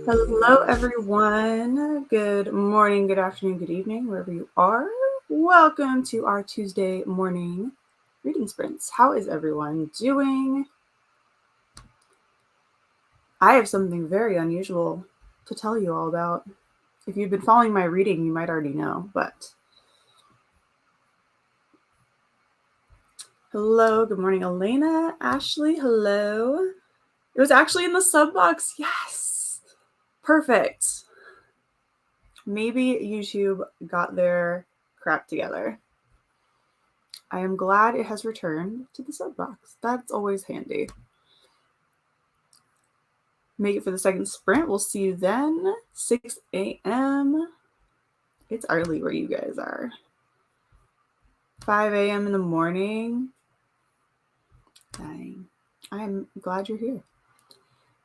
Hello, everyone. Good morning, good afternoon, good evening, wherever you are. Welcome to our Tuesday morning reading sprints. How is everyone doing? I have something very unusual to tell you all about. If you've been following my reading, you might already know, but hello, good morning, Elena, Ashley, hello. It was actually in the sub box. Yes, perfect. Maybe YouTube got their crap together. I am glad it has returned to the sub box. That's always handy. Make it for the second sprint. We'll see you then. 6 a.m. It's early where you guys are. 5 a.m. in the morning. Dang. I'm glad you're here.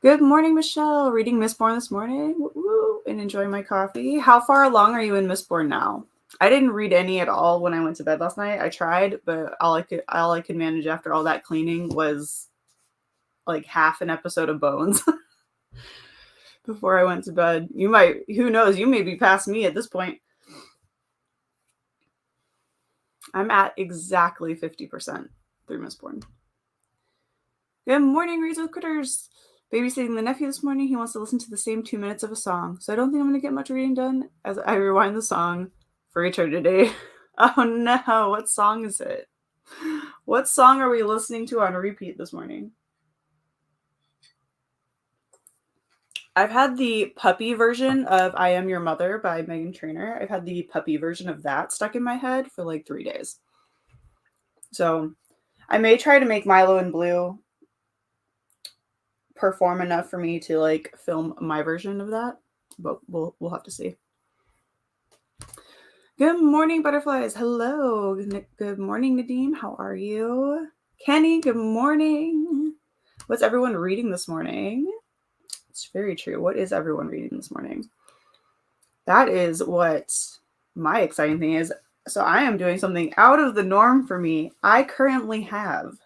Good morning, Michelle. Reading Mistborn this morning. Woo-woo, and enjoying my coffee. How far along are you in Mistborn now? I didn't read any at all when I went to bed last night. I tried, but all I could manage after all that cleaning was like half an episode of Bones before I went to bed. Who knows, you may be past me at this point. I'm at exactly 50% through Mistborn. Good morning, Reads with Critters. Babysitting the nephew this morning. He wants to listen to the same 2 minutes of a song, so I don't think I'm going to get much reading done as I rewind the song for eternity. Oh no, what song is it? What song are we listening to on repeat this morning? I've had the puppy version of I Am Your Mother by Meghan Trainor. I've had the puppy version of that stuck in my head for like 3 days. So I may try to make Milo and Blue perform enough for me to like film my version of that, but we'll have to see. Good morning, butterflies. Hello. Good morning, Nadeem. How are you? Kenny, good morning. What's everyone reading this morning? It's very true. What is everyone reading this morning? That is what my exciting thing is. So I am doing something out of the norm for me. I currently have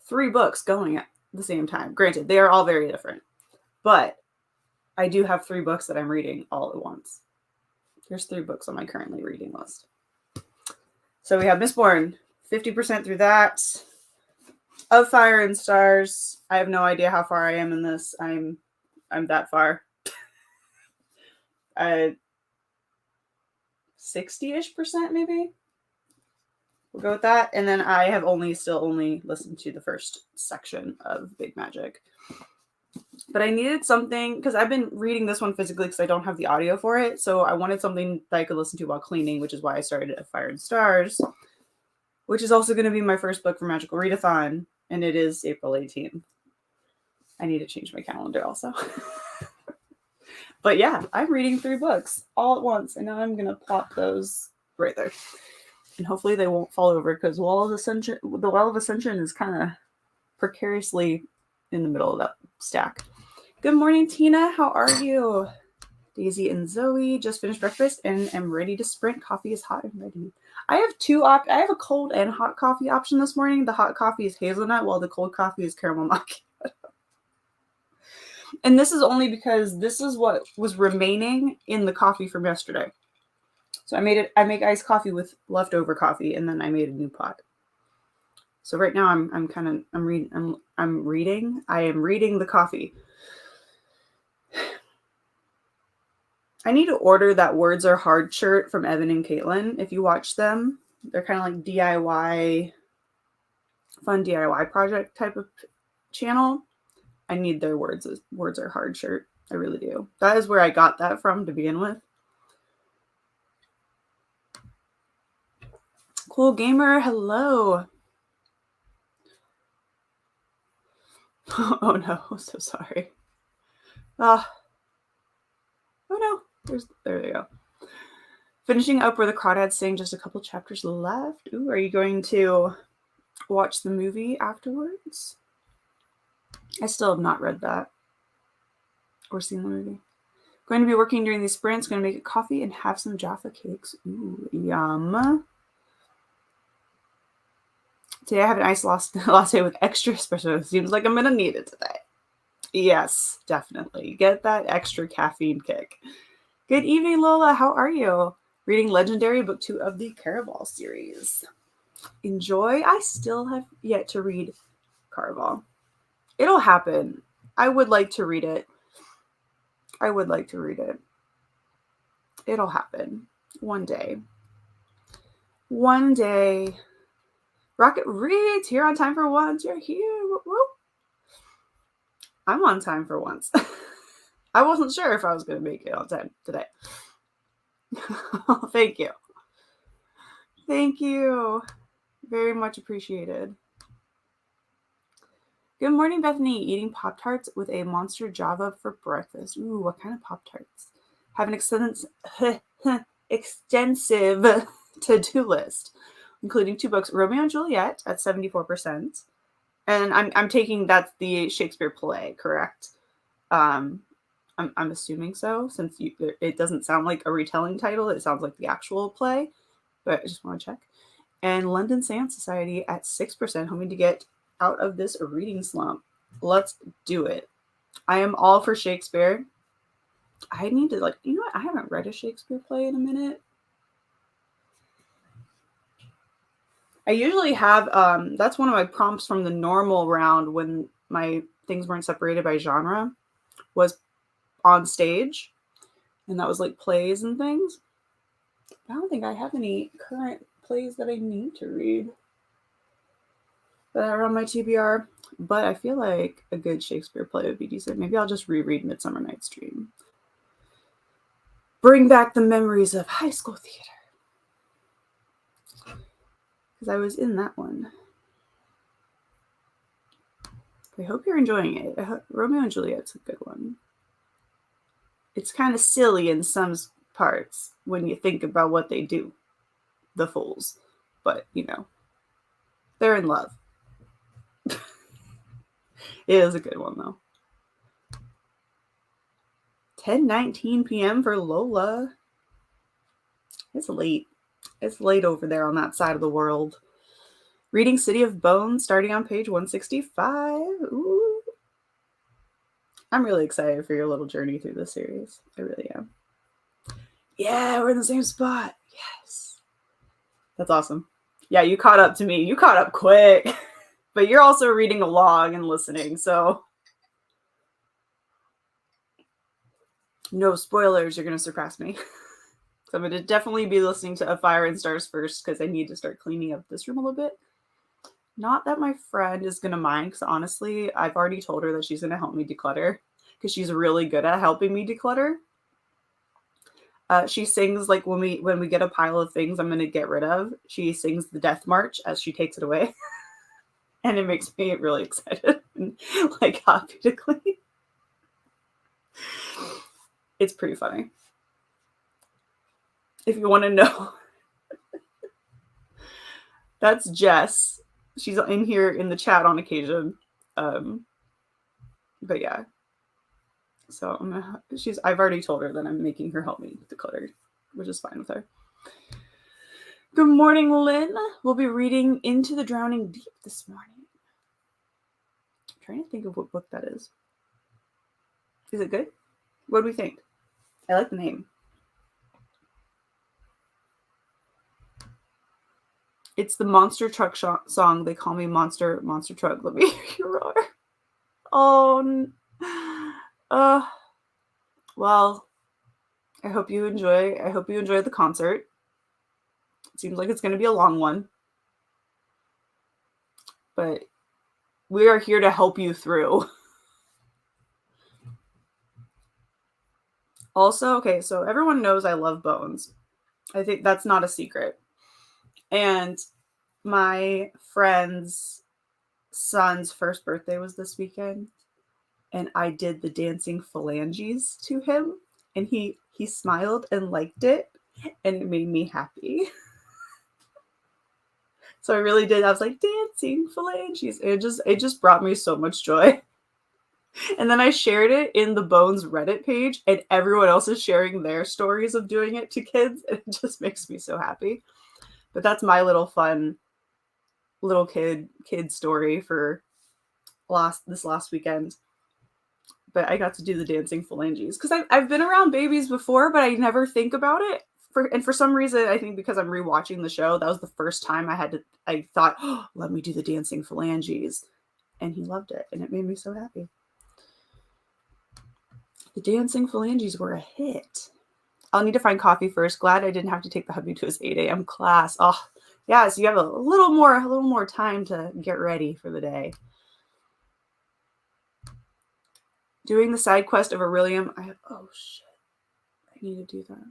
3 books going at the same time. Granted, they are all very different, but I do have 3 books that I'm reading all at once. There's 3 books on my currently reading list. So we have Mistborn, 50% through that. Of Fire and Stars. I have no idea how far I am in this. I'm that far. 60-ish% maybe. We'll go with that. And then I have still only listened to the first section of Big Magic. But I needed something, because I've been reading this one physically because I don't have the audio for it. So I wanted something that I could listen to while cleaning, which is why I started Of Fire and Stars, which is also going to be my first book for Magical Readathon. And it is April 18th. I need to change my calendar also. But yeah, I'm reading 3 books all at once. And now I'm going to plop those right there. And hopefully they won't fall over, because the Well of Ascension is kind of precariously in the middle of that stack. Good morning, Tina. How are you? Daisy and Zoe just finished breakfast and am ready to sprint. Coffee is hot and ready. I have I have a cold and hot coffee option this morning. The hot coffee is hazelnut, while the cold coffee is caramel macchiato. And this is only because this is what was remaining in the coffee from yesterday. So I make iced coffee with leftover coffee, and then I made a new pot. So right now I am reading the coffee. I need to order that Words Are Hard shirt from Evan and Caitlin. If you watch them, they're kind of like fun DIY project type of channel. I need their Words Are Hard shirt. I really do. That is where I got that from to begin with. Cool Gamer, hello. Oh no, I'm so sorry. Oh no, there they go. Finishing up where the crawdads sing, just a couple chapters left. Ooh, are you going to watch the movie afterwards? I still have not read that or seen the movie. Going to be working during these sprints. Going to make a coffee and have some Jaffa cakes. Ooh, yum. Today I have an iced latte with extra espresso. Seems like I'm going to need it today. Yes, definitely. Get that extra caffeine kick. Good evening, Lola. How are you? Reading Legendary Book 2 of the Caraval series. Enjoy. I still have yet to read Caraval. It'll happen. I would like to read it. It'll happen. One day. Rocket Reads here on time for once. You're here. Woo. I'm on time for once. I wasn't sure if I was going to make it on time today. Thank you. Thank you. Very much appreciated. Good morning, Bethany. Eating Pop-Tarts with a Monster Java for breakfast. Ooh, what kind of Pop-Tarts? Have an extensive to-do list, including 2 books, Romeo and Juliet at 74%. And I'm taking that's the Shakespeare play, correct? I'm assuming so, since it doesn't sound like a retelling title. It sounds like the actual play, but I just want to check. And London Sand Society at 6%, hoping to get out of this reading slump. Let's do it. I am all for Shakespeare. I need to, what? I haven't read a Shakespeare play in a minute. I usually have, that's one of my prompts from the normal round when my things weren't separated by genre, was on stage. And that was like plays and things. I don't think I have any current plays that I need to read that are on my TBR, but I feel like a good Shakespeare play would be decent. Maybe I'll just reread Midsummer Night's Dream. Bring back the memories of high school theater. Because I was in that one. I hope you're enjoying it. Romeo and Juliet's a good one. It's kind of silly in some parts when you think about what they do. The fools. But, they're in love. It is a good one, though. 10:19 p.m. for Lola. It's late. It's late over there on that side of the world. Reading City of Bones, starting on page 165. Ooh. I'm really excited for your little journey through this series. I really am. Yeah, we're in the same spot. Yes. That's awesome. Yeah, you caught up to me. You caught up quick. But you're also reading along and listening, so no spoilers, you're going to surpass me. So I'm going to definitely be listening to A Fire and Stars first because I need to start cleaning up this room a little bit. Not that my friend is going to mind, because honestly, I've already told her that she's going to help me declutter because she's really good at helping me declutter. She sings, like, when we get a pile of things I'm going to get rid of, she sings the Death March as she takes it away. And it makes me really excited and, like, happy to clean. It's pretty funny. If you want to know. That's Jess. She's in here in the chat on occasion. But yeah. So I've already told her that I'm making her help me declutter, which is fine with her. Good morning, Lynn. We'll be reading Into the Drowning Deep this morning. I'm trying to think of what book that is. Is it good? What do we think? I like the name. It's the Monster Truck song. They call me Monster Truck. Let me hear you roar. Oh, well, I hope you enjoy the concert. It seems like it's going to be a long one, but we are here to help you through. Also, okay, so everyone knows I love bones. I think that's not a secret. And my friend's son's first birthday was this weekend, and I did the dancing phalanges to him, and he smiled and liked it, and it made me happy. So I really did. I was like, dancing phalanges. It just brought me so much joy. And then I shared it in the Bones Reddit page, and everyone else is sharing their stories of doing it to kids, and it just makes me so happy. But that's my little fun little kid story for this last weekend. but I got to do the dancing phalanges because I've been around babies before, but I never think about it. For some reason, I think because I'm rewatching the show, that was the first time I thought, oh, let me do the dancing phalanges. And he loved it, and it made me so happy. The dancing phalanges were a hit. I'll need to find coffee first. Glad I didn't have to take the hubby to his 8 a.m. class. Oh, yeah, so you have a little more time to get ready for the day. Doing the side quest of Aurelium. Oh, shit. I need to do that.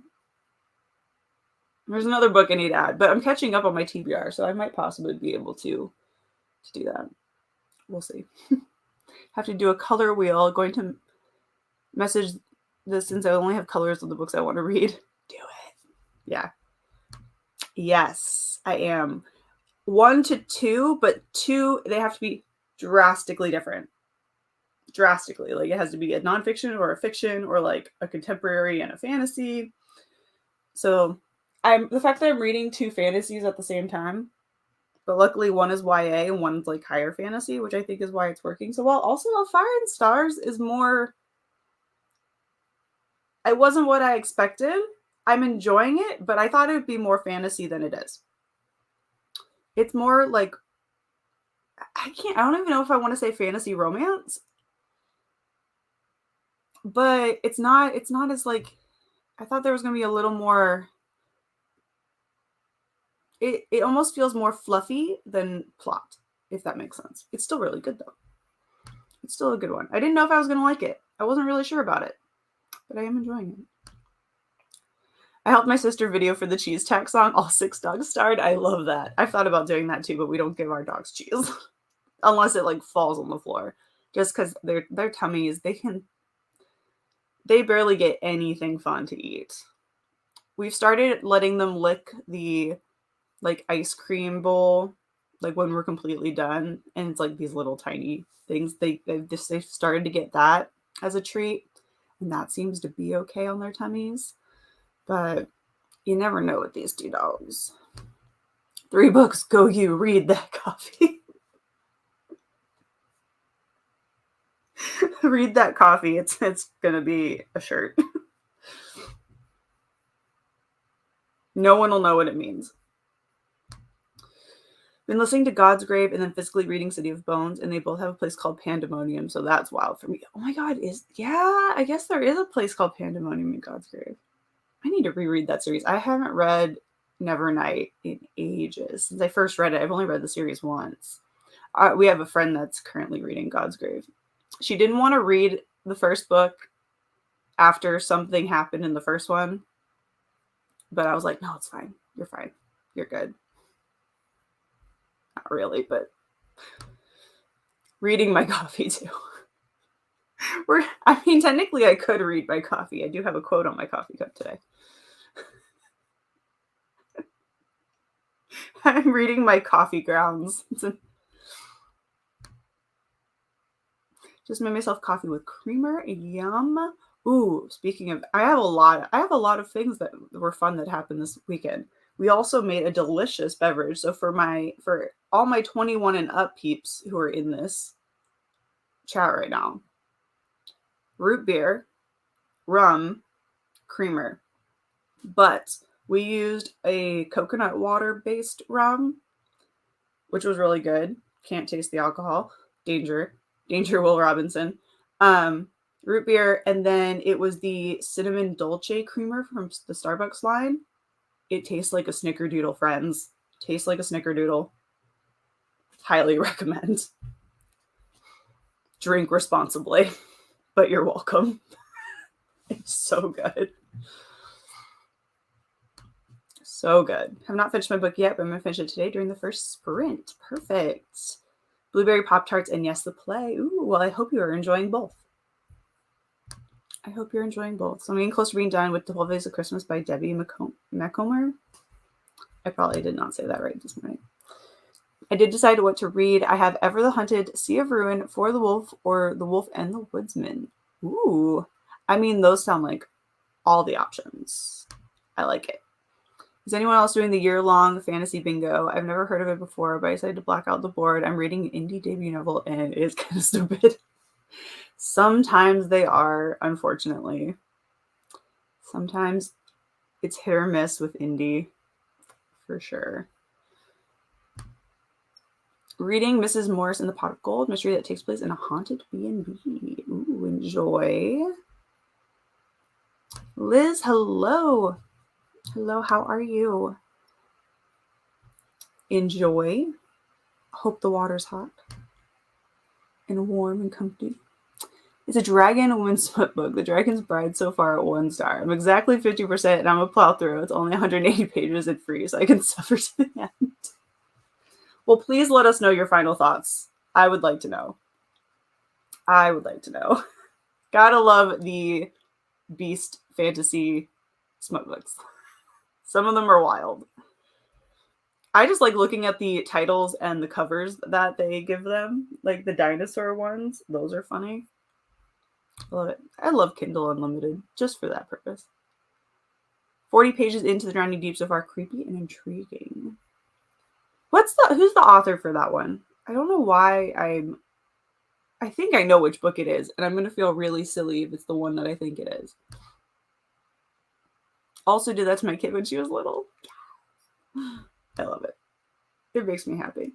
There's another book I need to add, but I'm catching up on my TBR, so I might possibly be able to do that. We'll see. Have to do a color wheel. Going to message this since I only have colors of the books I want to read. Do it. Yeah. Yes, I am. 1 to 2, but 2, they have to be drastically different. Drastically. Like it has to be a nonfiction or a fiction or like a contemporary and a fantasy. So the fact that I'm reading 2 fantasies at the same time, but luckily one is YA and one's like higher fantasy, which I think is why it's working so well. Also, Fire and Stars is more... It wasn't what I expected. I'm enjoying it, but I thought it would be more fantasy than it is. It's more like... I don't even know if I want to say fantasy romance. But it's not as like... I thought there was going to be a little more... It almost feels more fluffy than plot, if that makes sense. It's still really good, though. It's still a good one. I didn't know if I was going to like it. I wasn't really sure about it, but I am enjoying it. I helped my sister video for the cheese tack song. All 6 dogs starred. I love that. I've thought about doing that, too, but we don't give our dogs cheese. Unless it, like, falls on the floor. Just because their tummies, they barely get anything fun to eat. We've started letting them lick the... like ice cream bowl, like when we're completely done, and it's like these little tiny things. They've started to get that as a treat, and that seems to be okay on their tummies. But you never know with these 2 dogs. 3 books, go you, read that coffee. Read that coffee. It's gonna be a shirt. No one will know what it means. Been listening to God's Grave and then physically reading City of Bones, and they both have a place called Pandemonium, so that's wild for me. Oh my god, I guess there is a place called Pandemonium in God's Grave. I need to reread that series. I haven't read Nevernight in ages. Since I first read it, I've only read the series once. We have a friend that's currently reading God's Grave. She didn't want to read the first book after something happened in the first one, but I was like, no, it's fine. You're fine. You're good. Not really, but reading my coffee too. Technically I could read my coffee. I do have a quote on my coffee cup today. I'm reading my coffee grounds. Just made myself coffee with creamer. Yum. Ooh, speaking of, I have a lot of things that were fun that happened this weekend. We also made a delicious beverage. So for all my 21 and up peeps who are in this chat right now, root beer, rum, creamer. But we used a coconut water based rum, which was really good. Can't taste the alcohol. Danger, Will Robinson. Root beer, and then it was the cinnamon dolce creamer from the Starbucks line. It tastes like a snickerdoodle, friends. Tastes like a snickerdoodle. Highly recommend. Drink responsibly, but you're welcome. It's so good. So good. Have not finished my book yet, but I'm going to finish it today during the first sprint. Perfect. Blueberry Pop-Tarts and yes, the play. Ooh, well, I hope you are enjoying both. I hope you're enjoying both. So I'm getting close to being done with 12 Days of Christmas by Debbie Macomber. I probably did not say that right this morning. I did decide what to read. I have Ever the Hunted, Sea of Ruin, For the Wolf, or The Wolf and the Woodsman. Ooh. Those sound like all the options. I like it. Is anyone else doing the year-long fantasy bingo? I've never heard of it before, but I decided to black out the board. I'm reading an indie debut novel, and it is kind of stupid. Sometimes they are, unfortunately. Sometimes it's hit or miss with indie, for sure. Reading Mrs. Morris in the Pot of Gold, mystery that takes place in a haunted B&B. Ooh, enjoy. Liz, hello. Hello, how are you? Enjoy. Hope the water's hot and warm and comfy. It's a dragon woman smut book. The Dragon's Bride so far at 1 star. I'm exactly 50% and I'm a plow through. It's only 180 pages and free, so I can suffer to the end. Well, please let us know your final thoughts. I would like to know. I would like to know. Gotta love the beast fantasy smut books. Some of them are wild. I just like looking at the titles and the covers that they give them, like the dinosaur ones. Those are funny. I love it. I love Kindle Unlimited just for that purpose. 40 pages into the Drowning Deep so far. Creepy and intriguing. Who's the author for that one? I don't know why I think I know which book it is, and I'm going to feel really silly if it's the one that I think it is. Also did that to my kid when she was little. I love it. It makes me happy.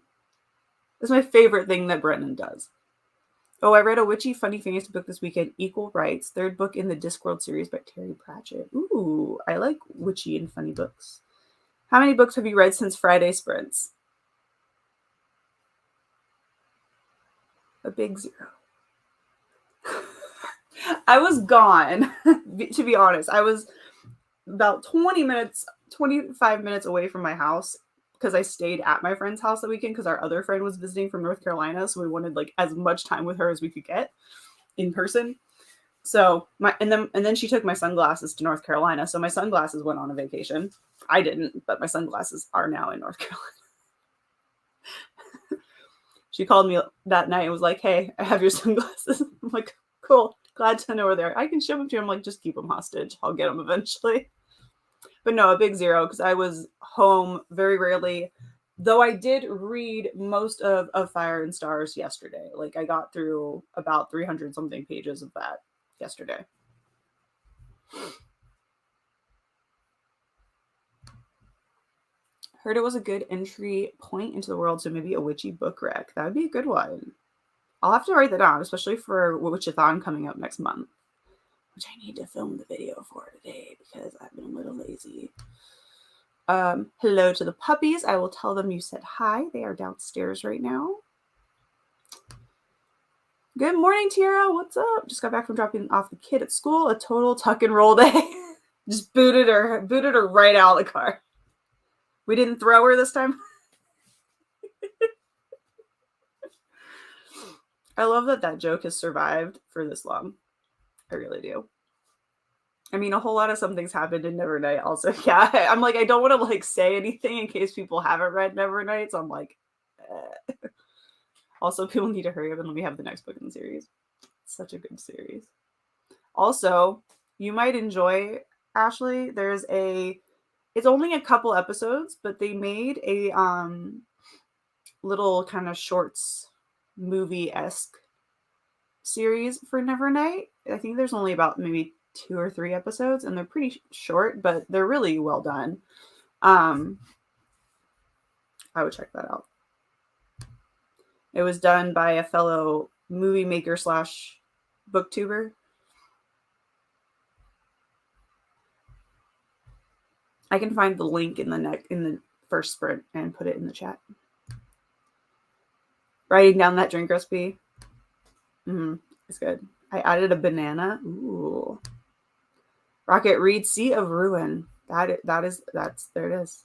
It's my favorite thing that Brennan does. Oh, I read a witchy, funny fantasy book this weekend, Equal Rights, 3rd book in the Discworld series by Terry Pratchett. Ooh, I like witchy and funny books. How many books have you read since Friday Sprints? A big 0. I was gone, to be honest. I was about 25 minutes away from my house because I stayed at my friend's house that weekend because our other friend was visiting from North Carolina. So we wanted like as much time with her as we could get in person. So and then she took my sunglasses to North Carolina. So my sunglasses went on a vacation. I didn't, but my sunglasses are now in North Carolina. She called me that night and was like, "Hey, I have your sunglasses." I'm like, "Cool. Glad to know where they're. I can ship them to you." I'm like, "Just keep them hostage. I'll get them eventually." But no, a big 0 because I was home very rarely. Though I did read most of Fire and Stars yesterday. Like I got through about 300 something pages of that yesterday. Heard it was a good entry point into the world, so maybe a witchy book rec. That would be a good one. I'll have to write that down, especially for Witchathon coming up next month, which I need to film the video for today because I've been a little lazy. Hello to the puppies. I will tell them you said hi. They are downstairs right now. Good morning, Tiara. What's up? Just got back from dropping off the kid at school. A total tuck and roll day. Just booted her right out of the car. We didn't throw her this time. I love that joke has survived for this long. I really do. I mean, a whole lot of something's happened in Nevernight also. Yeah, I'm like, I don't want to like say anything in case people haven't read Nevernight. So I'm like, Also, people need to hurry up and let me have the next book in the series. It's such a good series. Also, you might enjoy, Ashley. It's only a couple episodes, but they made a little kind of shorts movie-esque series for Nevernight. I think there's only about maybe 2 or 3 episodes, and they're pretty short, but they're really well done. I would check that out. It was done by a fellow movie maker / booktuber. I can find the link in the first sprint and put it in the chat. Writing down that drink recipe. It's good. I added a banana. Ooh. Rocket Reed, Sea of Ruin. There it is.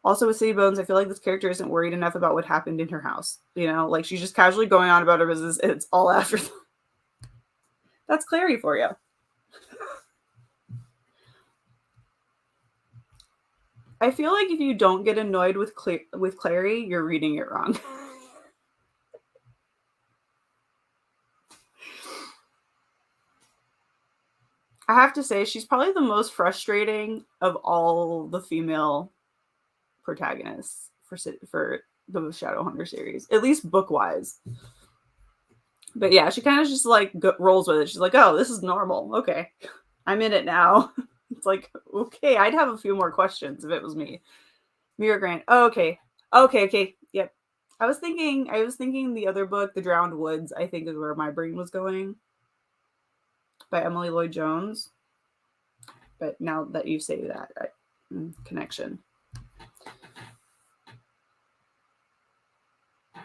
Also with City Bones, I feel like this character isn't worried enough about what happened in her house. You know, like she's just casually going on about her business. And it's all after. That's Clary for you. I feel like if you don't get annoyed with Clary, you're reading it wrong. I have to say, she's probably the most frustrating of all the female protagonists for the Shadowhunter series, at least book wise. But yeah, she kind of just like rolls with it. She's like, oh, this is normal. Okay, I'm in it now. It's like, okay, I'd have a few more questions if it was me. Mira Grant. Oh, okay. Yep. I was thinking the other book, The Drowned Woods, I think is where my brain was going, by Emily Lloyd Jones. But now that you say that, connection.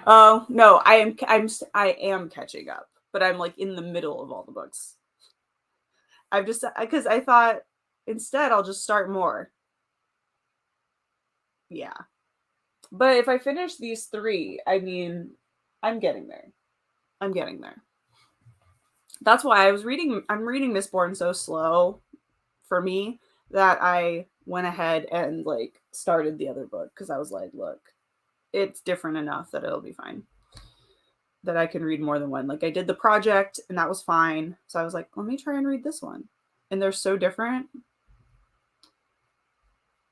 Oh no, I am catching up, but I'm like in the middle of all the books. I've just, because I thought instead I'll just start more. Yeah, but if I finish these 3, I mean, I'm getting there. I'm getting there. That's why I'm reading Mistborn so slow for me that I went ahead and like started the other book because I was like, look, it's different enough that it'll be fine. That I can read more than one. Like I did the project and that was fine. So I was like, let me try and read this one. And they're so different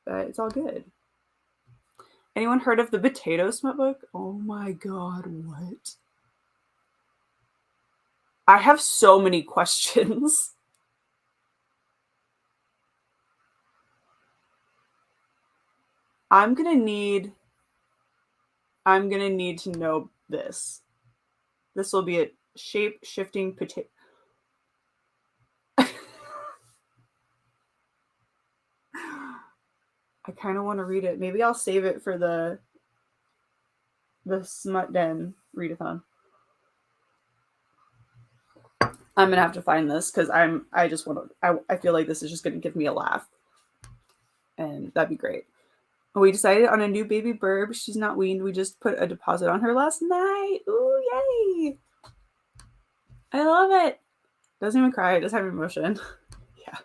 that it's all good. Anyone heard of the Potato Smut book? Oh my god, what? I have so many questions. I'm gonna need to know this. This will be a shape-shifting potato. I kind of want to read it. Maybe I'll save it for the Smut Den readathon. I'm gonna have to find this because I just want to. I feel like this is just gonna give me a laugh, and that'd be great. We decided on a new baby burb. She's not weaned. We just put a deposit on her last night. Ooh, yay! I love it. Doesn't even cry. It doesn't have emotion. Yeah.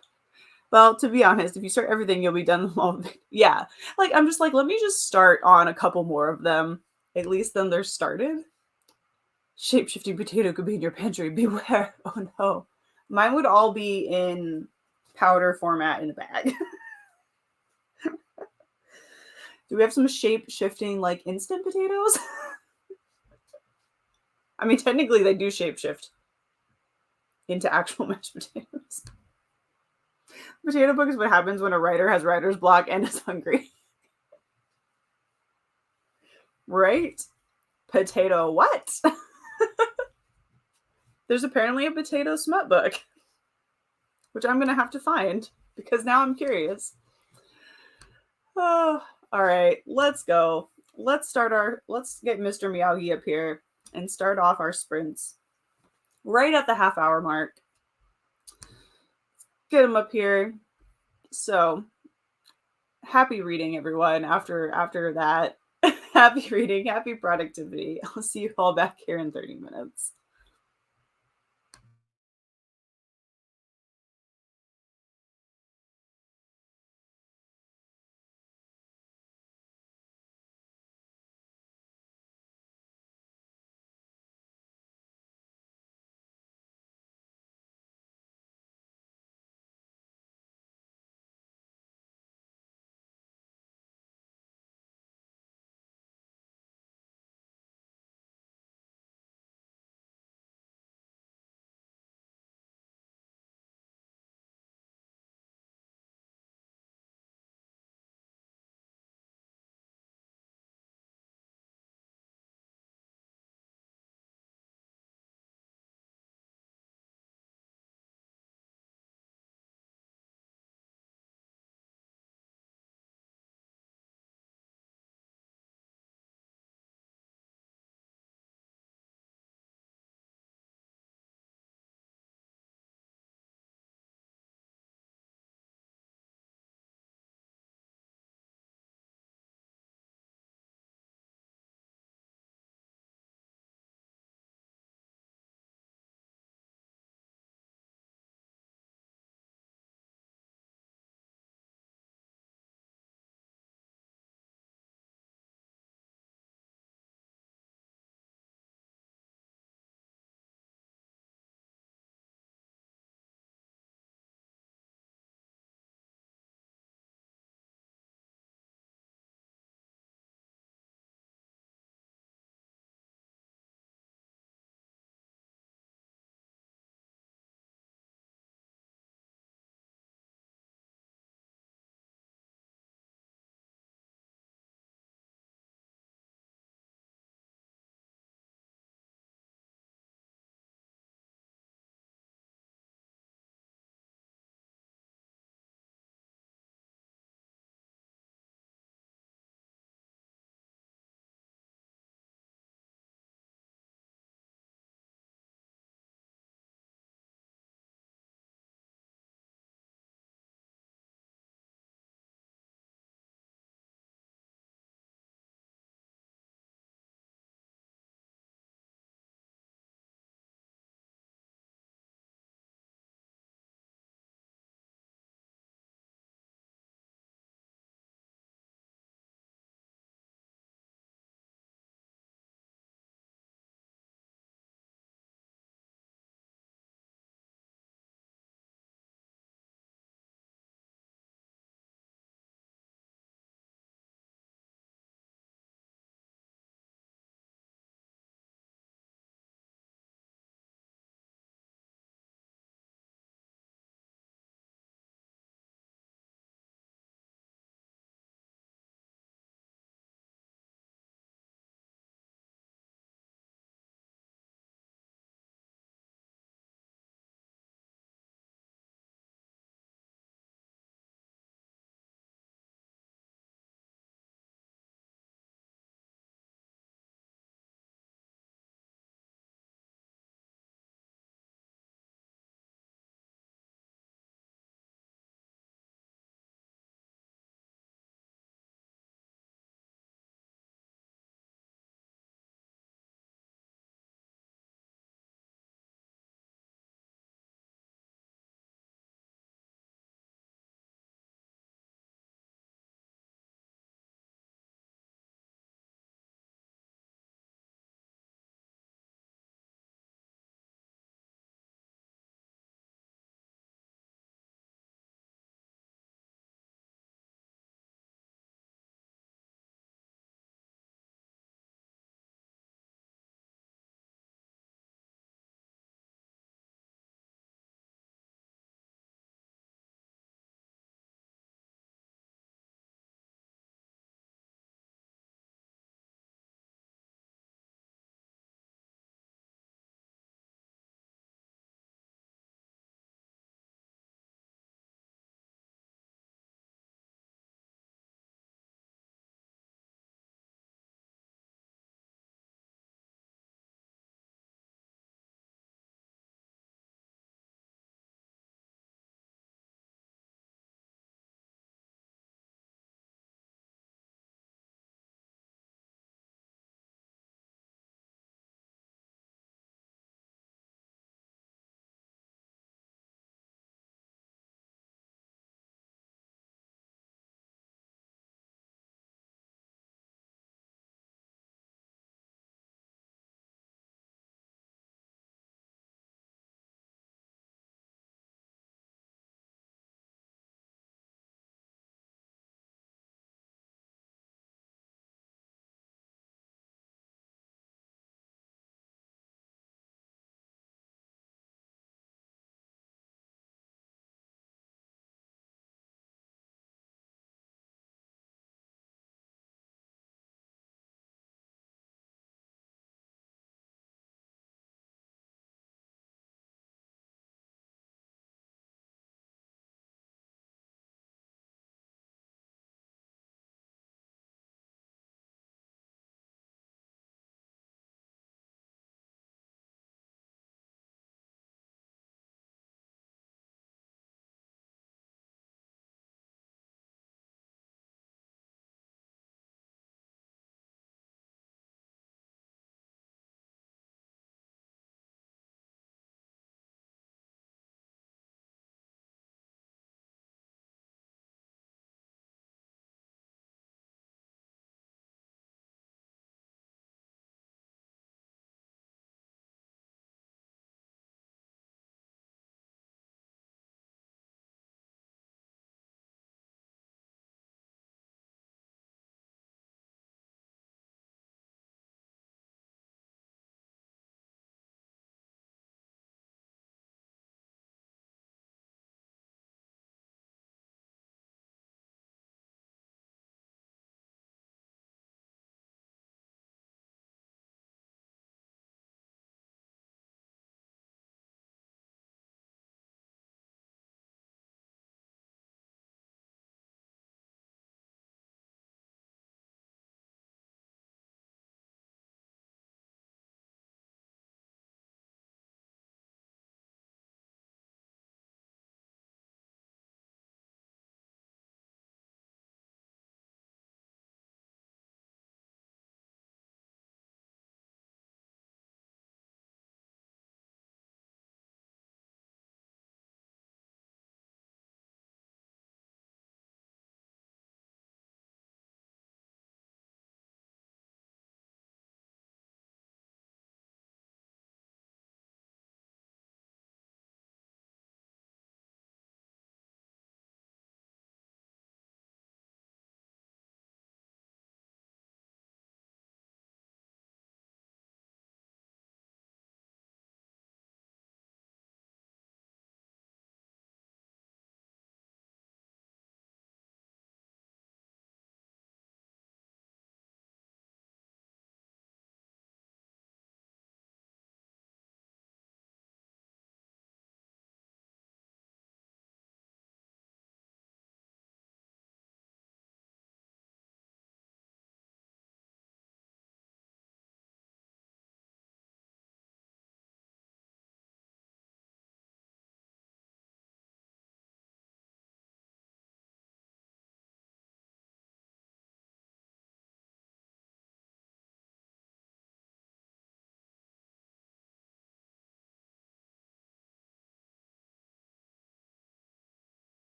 Well, to be honest, if you start everything, you'll be done them all. Yeah. Like, I'm just like, let me just start on a couple more of them. At least then they're started. Shape-shifting potato could be in your pantry. Beware. Oh no. Mine would all be in powder format in a bag. Do we have some shape-shifting, like, instant potatoes? I mean, technically they do shape-shift into actual mashed potatoes. Potato book is what happens when a writer has writer's block and is hungry. Right? Potato what? There's apparently a potato smut book, which I'm going to have to find because now I'm curious. Oh, all right, let's go. Let's get Mr. Miyagi up here and start off our sprints right at the half-hour mark. Get him up here. So, happy reading, everyone. After that, happy reading, happy productivity. I'll see you all back here in 30 minutes.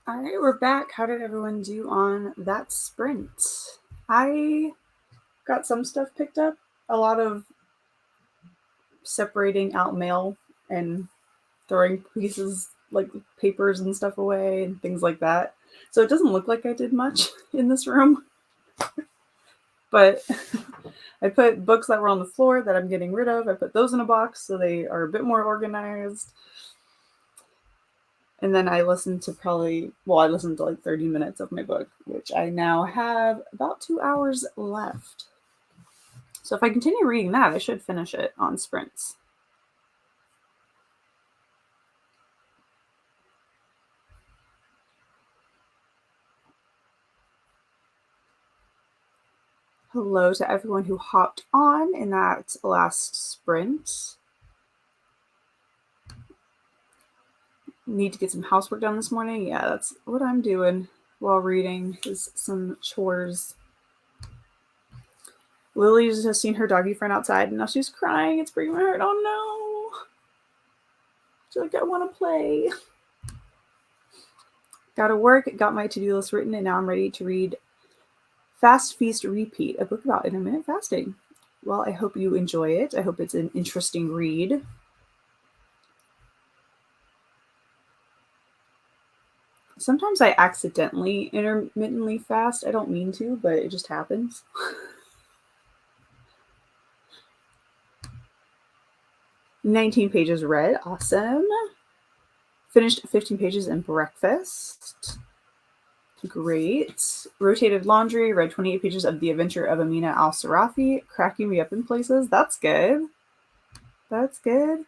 All right, we're back. How did everyone do on that sprint? I got some stuff picked up. A lot of separating out mail and throwing pieces like papers and stuff away and things like that. So it doesn't look like I did much in this room. But I put books that were on the floor that I'm getting rid of. I put those in a box so they are a bit more organized. And then I listened to I listened to like 30 minutes of my book, which I now have about 2 hours left. So if I continue reading that, I should finish it on sprints. Hello to everyone who hopped on in that last sprint. Need to get some housework done this morning. Yeah, that's what I'm doing while reading, is some chores. Lily just has seen her doggy friend outside and now she's crying. It's breaking my heart. Oh no. She's like, I want to play. Got to work, got my to-do list written, and now I'm ready to read Fast Feast Repeat, a book about intermittent fasting. Well, I hope you enjoy it. I hope it's an interesting read. Sometimes I accidentally intermittently fast. I don't mean to, but it just happens. 19 pages read. Awesome. Finished 15 pages in breakfast. Great. Rotated laundry. Read 28 pages of The Adventure of Amina al-Sarafi. Cracking me up in places. That's good. That's good.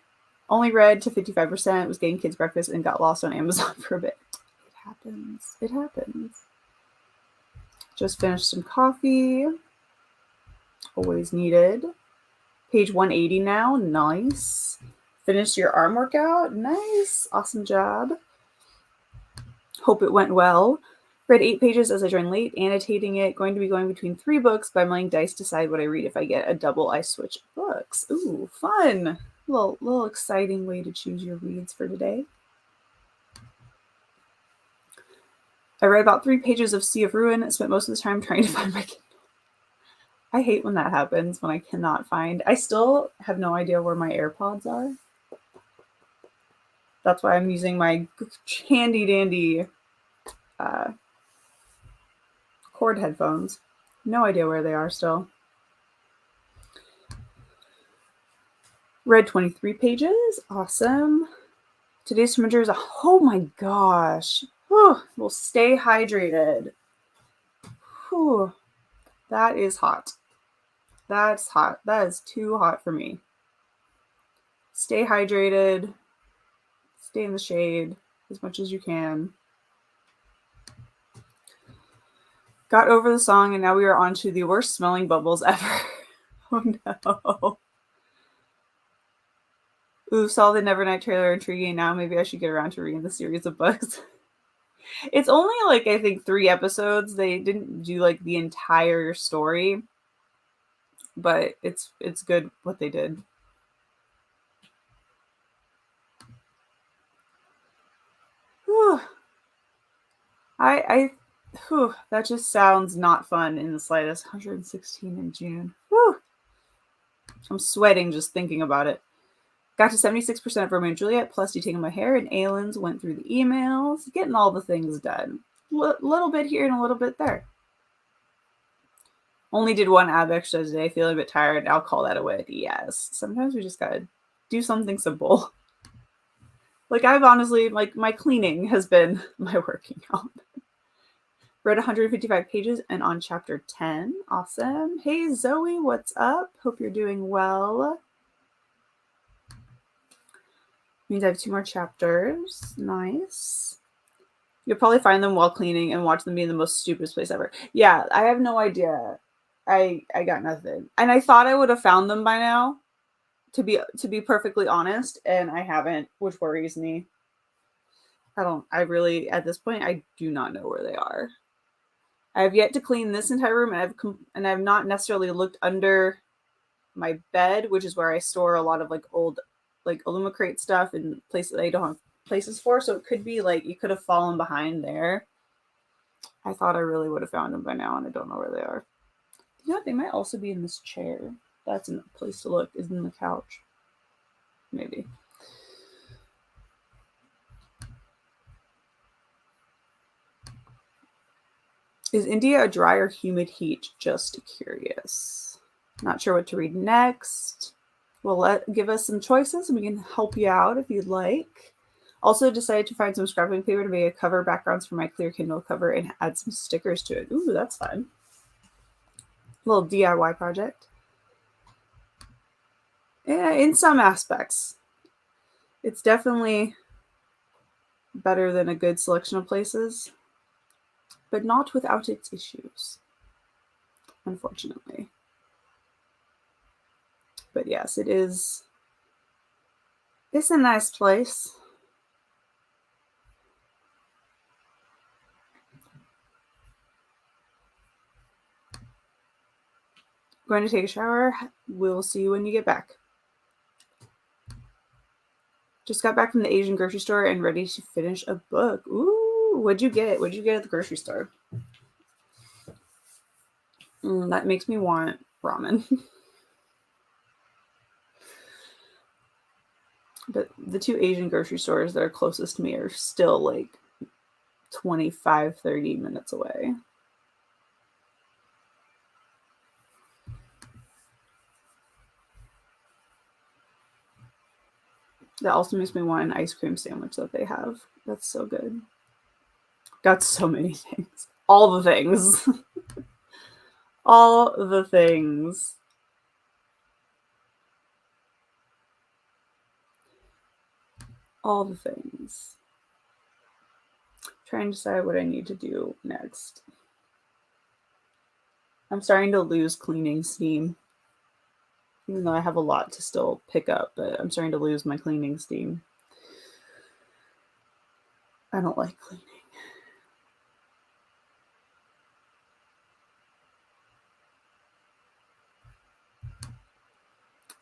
Only read to 55%. Was getting kids breakfast and got lost on Amazon for a bit. It happens. It happens. Just finished some coffee. Always needed. Page 180 now. Nice. Finished your arm workout. Nice. Awesome job. Hope it went well. Read 8 pages as I joined late, annotating it. Going to be going between 3 books. By mulling dice, decide what I read. If I get a double, I switch books. Ooh, fun. Little exciting way to choose your reads for today. I read about 3 pages of Sea of Ruin. Spent most of the time trying to find my Kindle. I hate when that happens, when I cannot find. I still have no idea where my AirPods are. That's why I'm using my handy dandy cord headphones. No idea where they are still. Read 23 pages. Awesome. Today's temperature is oh my gosh. Whew. We'll stay hydrated. Whew. That is hot. That's hot. That is too hot for me. Stay hydrated. Stay in the shade as much as you can. Got over the song, and now we are on to the worst smelling bubbles ever. Oh no. Ooh, saw the Nevernight trailer, intriguing. Now maybe I should get around to reading the series of books. It's only like, I think, 3 episodes. They didn't do like the entire story, but it's good what they did. Whew. That just sounds not fun in the slightest. 116 in June. Whew. I'm sweating just thinking about it. Got to 76% of Romeo and Juliet, plus detailing my hair, and Aylins went through the emails, getting all the things done. Little bit here and a little bit there. Only did 1 ab extra today, feeling a bit tired. I'll call that a win. Yes. Sometimes we just gotta do something simple. Like, I've honestly, like, my cleaning has been my working out. Read 155 pages and on chapter 10. Awesome. Hey, Zoe, what's up? Hope you're doing well. Means I have 2 more chapters. Nice. You'll probably find them while cleaning and watch them be in the most stupidest place ever. Yeah, I have no idea. I got nothing. And I thought I would have found them by now, to be perfectly honest, and I haven't, which worries me. I really, at this point, I do not know where they are. I have yet to clean this entire room, and I have not necessarily looked under my bed, which is where I store a lot of like old like Illumicrate stuff and places that I don't have places for. So it could be like you could have fallen behind there. I thought I really would have found them by now, and I don't know where they are. You know what? They might also be in this chair. That's a place to look, is in the couch. Maybe. Is India a dry or humid heat? Just curious. Not sure what to read next. Well, give us some choices and we can help you out if you'd like. Also decided to find some scrapping paper to make a cover backgrounds for my clear Kindle cover and add some stickers to it. Ooh, that's fun. Little DIY project. Yeah, in some aspects. It's definitely better than a good selection of places, but not without its issues, unfortunately. But yes, it is. It's a nice place. Going to take a shower. We'll see you when you get back. Just got back from the Asian grocery store and ready to finish a book. Ooh, what'd you get? What'd you get at the grocery store? That makes me want ramen. But the two Asian grocery stores that are closest to me are still like 25, 30 minutes away. That also makes me want an ice cream sandwich that they have. That's so good. Got so many things. All the things. All the things. All the things. Trying to decide what I need to do next. I'm starting to lose cleaning steam. Even though I have a lot to still pick up, but I'm starting to lose my cleaning steam. I don't like cleaning.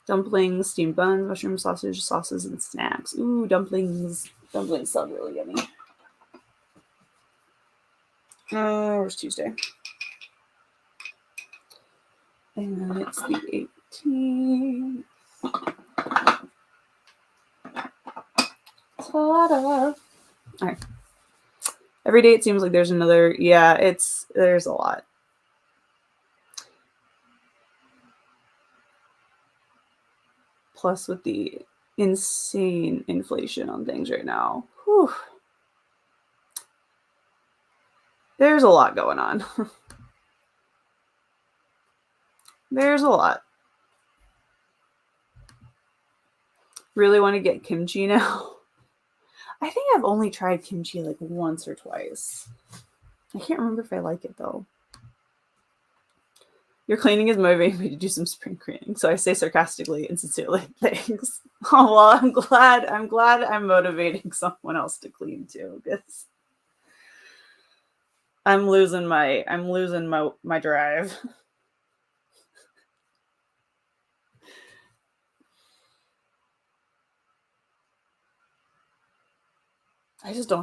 Dumplings, steamed buns, mushroom sausage, sauces, and snacks. Ooh, dumplings. Dumplings sound really yummy. Where's Tuesday? And it's the 18th. Ta-da! All right. Every day it seems like there's another. Yeah, there's a lot. Plus, with the insane inflation on things right now, whew, there's a lot going on. There's a lot. Really want to get kimchi now. I think I've only tried kimchi like once or twice. I can't remember if I like it though. Your cleaning is motivating me to do some spring cleaning, so I say sarcastically and sincerely, thanks. Oh well, I'm glad I'm motivating someone else to clean too, because I'm losing my drive. I just don't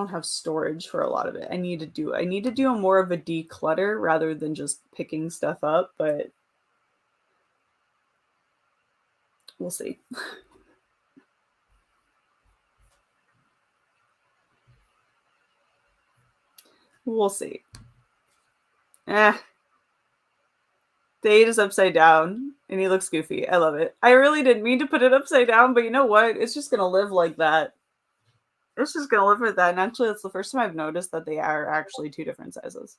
have storage for a lot of it. I need to do a more of a declutter rather than just picking stuff up, but we'll see. We'll see. The 8 is upside down and he looks goofy. I love it. I really didn't mean to put it upside down, but you know what? It's just gonna live like that. It's just gonna live with that. And actually, that's the first time I've noticed that they are actually two different sizes,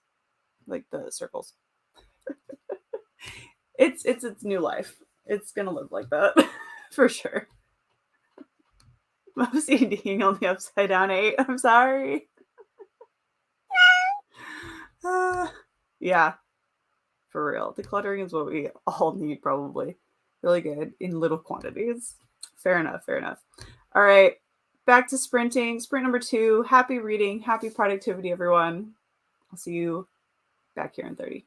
like the circles. It's its new life. It's gonna live like that for sure. I'm seeing on the upside down 8. I'm sorry. Yeah, for real. Decluttering is what we all need, probably. Really good in little quantities. Fair enough. Fair enough. All right. Back to sprinting. Sprint number 2. Happy reading. Happy productivity, everyone. I'll see you back here in 30.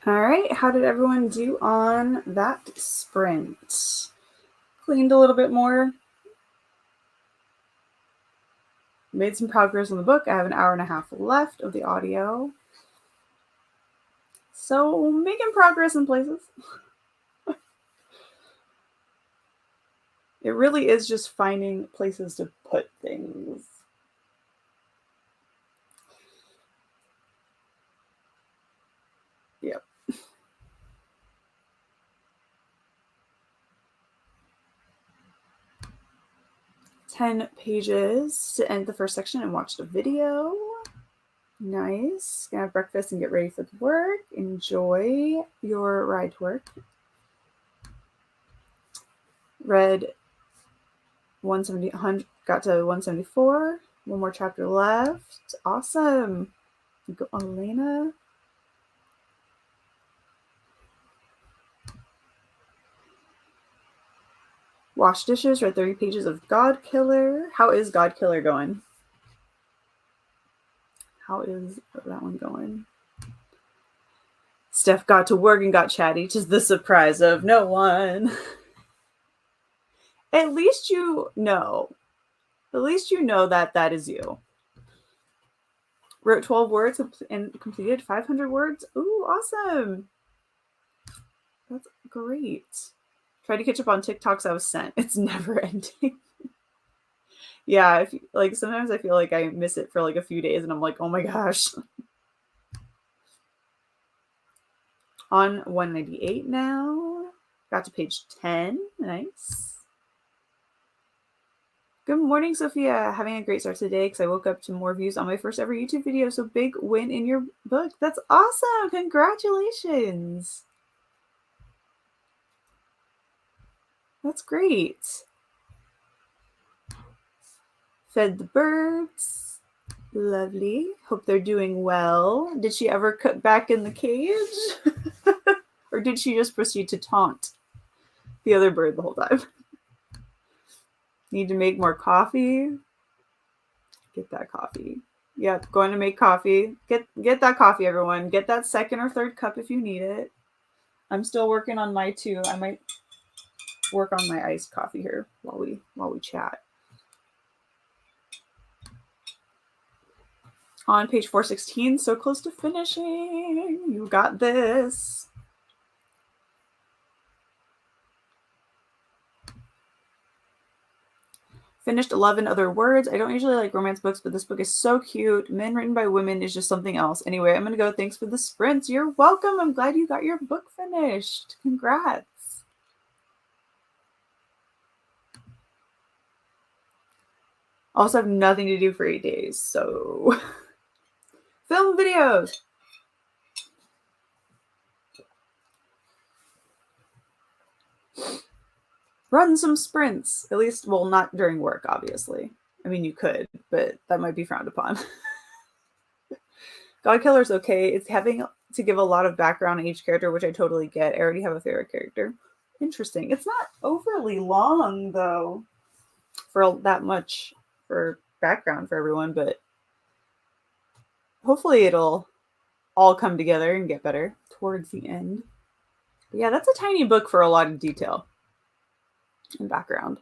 All right, how did everyone do on that sprint? Cleaned a little bit more. Made some progress on the book. I have an hour and a half left of the audio. So making progress in places. It really is just finding places to put things. Yep. 10 pages to end the first section and watched a video. Nice. Gonna have breakfast and get ready for the work. Enjoy your ride to work. Read 170, got to 174. One more chapter left. Awesome. Go, Elena. Wash dishes, read 30 pages of God Killer. How is God Killer going? How is that one going? Steph got to work and got chatty, to the surprise of no one. At least you know. At least you know that that is you. Wrote 12 words and completed 500 words. Ooh, awesome. That's great. Tried to catch up on TikToks I was sent. It's never ending. Yeah, if, like sometimes I feel like I miss it for like a few days and I'm like, oh my gosh. On 198 now. Got to page 10. Nice. Good morning, Sophia. Having a great start today because I woke up to more views on my first ever YouTube video. So big win in your book. That's awesome. Congratulations. That's great. Fed the birds. Lovely. Hope they're doing well. Did she ever cut back in the cage? Or did she just proceed to taunt the other bird the whole time? Need to make more coffee. Get that coffee. Yep, going to make coffee. Get that coffee, everyone. Get that second or third cup if you need it. I'm still working on my two. I might work on my iced coffee here while we chat. On page 416, so close to finishing. You got this. Finished 11 other words. I don't usually like romance books, but this book is so cute. Men written by women is just something else. Anyway, I'm going to go. Thanks for the sprints. You're welcome. I'm glad you got your book finished. Congrats. Also have nothing to do for 8 days, so film videos. Run some sprints. At least, well, not during work, obviously. I mean, you could, but that might be frowned upon. God Killer's okay. It's having to give a lot of background on each character, which I totally get. I already have a favorite character. Interesting. It's not overly long, though, for that much for background for everyone, but hopefully it'll all come together and get better towards the end. But yeah, that's a tiny book for a lot of detail and background.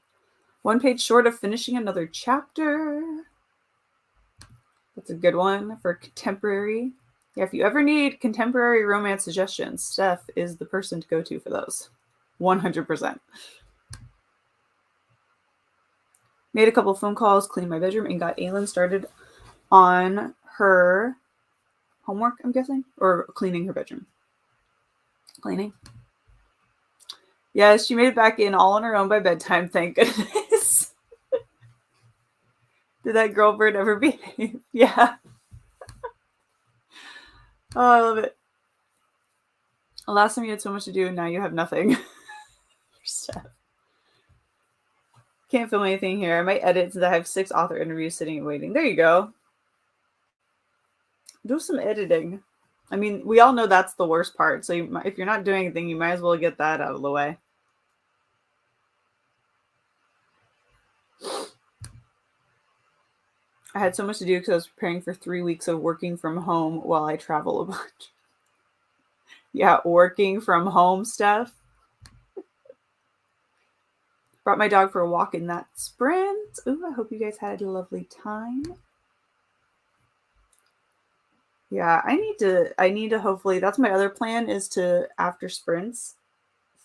1 page short of finishing another chapter. That's a good one for contemporary. Yeah, if you ever need contemporary romance suggestions, Steph is the person to go to for those. 100%. Made a couple phone calls, cleaned my bedroom, and got Aylin started on her homework, I'm guessing, or cleaning her bedroom. Cleaning. Yes, she made it back in all on her own by bedtime, thank goodness. Did that girl bird ever behave? Yeah. Oh, I love it. Last time you had so much to do, and now you have nothing. Steph. Can't film anything here. I might edit since I have 6 author interviews sitting and waiting. There you go. Do some editing. I mean, we all know that's the worst part. So if you're not doing anything, you might as well get that out of the way. I had so much to do because I was preparing for 3 weeks of working from home while I travel a bunch. Yeah, working from home stuff. Brought my dog for a walk in that sprint. Ooh, I hope you guys had a lovely time. Yeah, I need to hopefully, that's my other plan, is to, after sprints,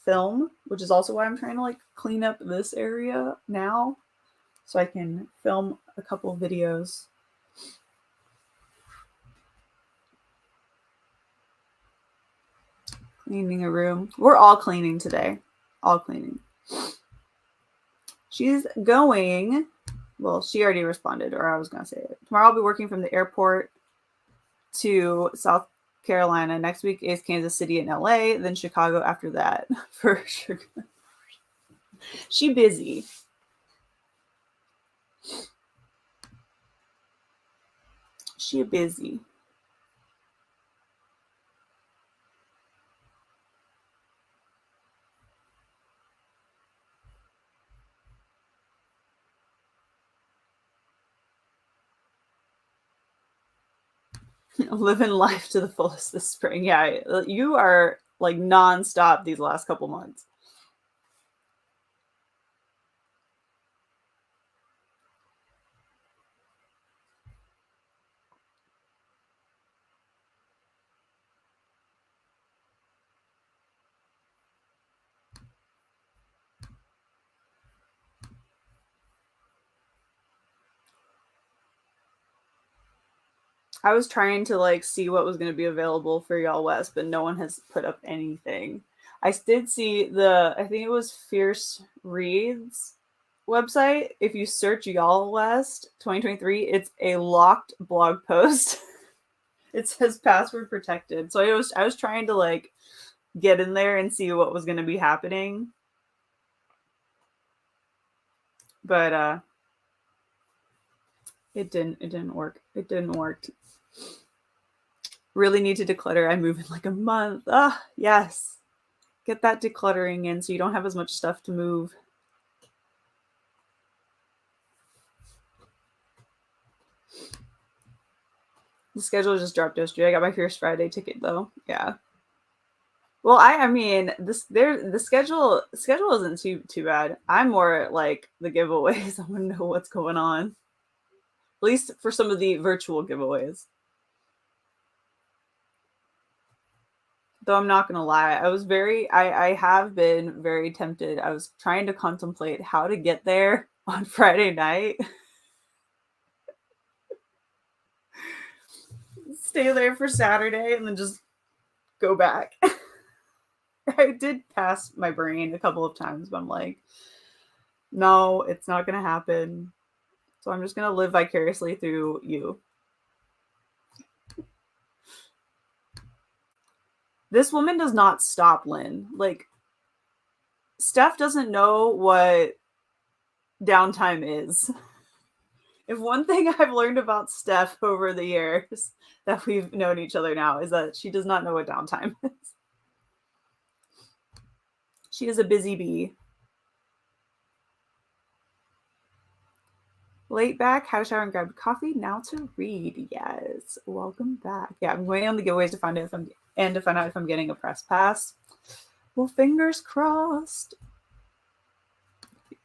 film, which is also why I'm trying to like clean up this area now so I can film a couple videos. Cleaning a room. We're all cleaning today. All cleaning. She's going, well, she already responded, or I was going to say it. Tomorrow I'll be working from the airport to South Carolina. Next week is Kansas City and LA, then Chicago after that. For sure. She busy. She busy. Living life to the fullest this spring. Yeah, you are like nonstop these last couple months. I was trying to like see what was going to be available for Y'all West, but no one has put up anything. I did see I think it was Fierce Reads website. If you search Y'all West 2023, it's a locked blog post. It says password protected. So I was trying to like get in there and see what was going to be happening. But it didn't work. It didn't work. Really need to declutter. I move in like a month. Ah, yes. Get that decluttering in so you don't have as much stuff to move. The schedule just dropped yesterday. I got my Fierce Friday ticket though. Yeah. Well, I mean, the schedule isn't too bad. I'm more like the giveaways. I want to know what's going on. At least for some of the virtual giveaways. Though I'm not gonna lie, I have been very tempted. I was trying to contemplate how to get there on Friday night. Stay there for Saturday and then just go back. I did pass my brain a couple of times, but I'm like, no, it's not gonna happen. So I'm just gonna live vicariously through you. This woman does not stop, Lynn. Like, Steph doesn't know what downtime is. If one thing I've learned about Steph over the years that we've known each other now is that she does not know what downtime is. She is a busy bee. Late back, had a shower and grabbed coffee. Now to read. Yes, welcome back. Yeah, I'm waiting on the giveaways to find out if I'm getting a press pass. Well, fingers crossed.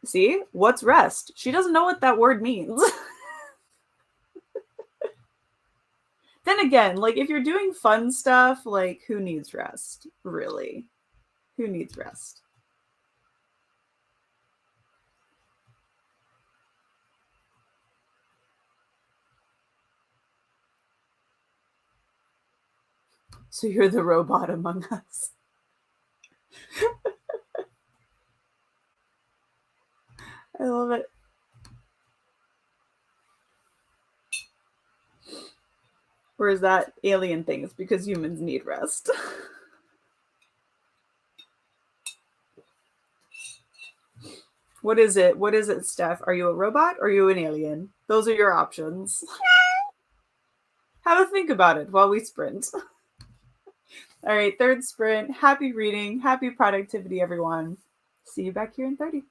See, what's rest? She doesn't know what that word means. Then again, like if you're doing fun stuff, like who needs rest? Really? Who needs rest? So you're the robot among us. I love it. Or is that alien things because humans need rest? What is it? What is it, Steph? Are you a robot or are you an alien? Those are your options. Have a think about it while we sprint. All right, third sprint. Happy reading. Happy productivity, everyone. See you back here in 30.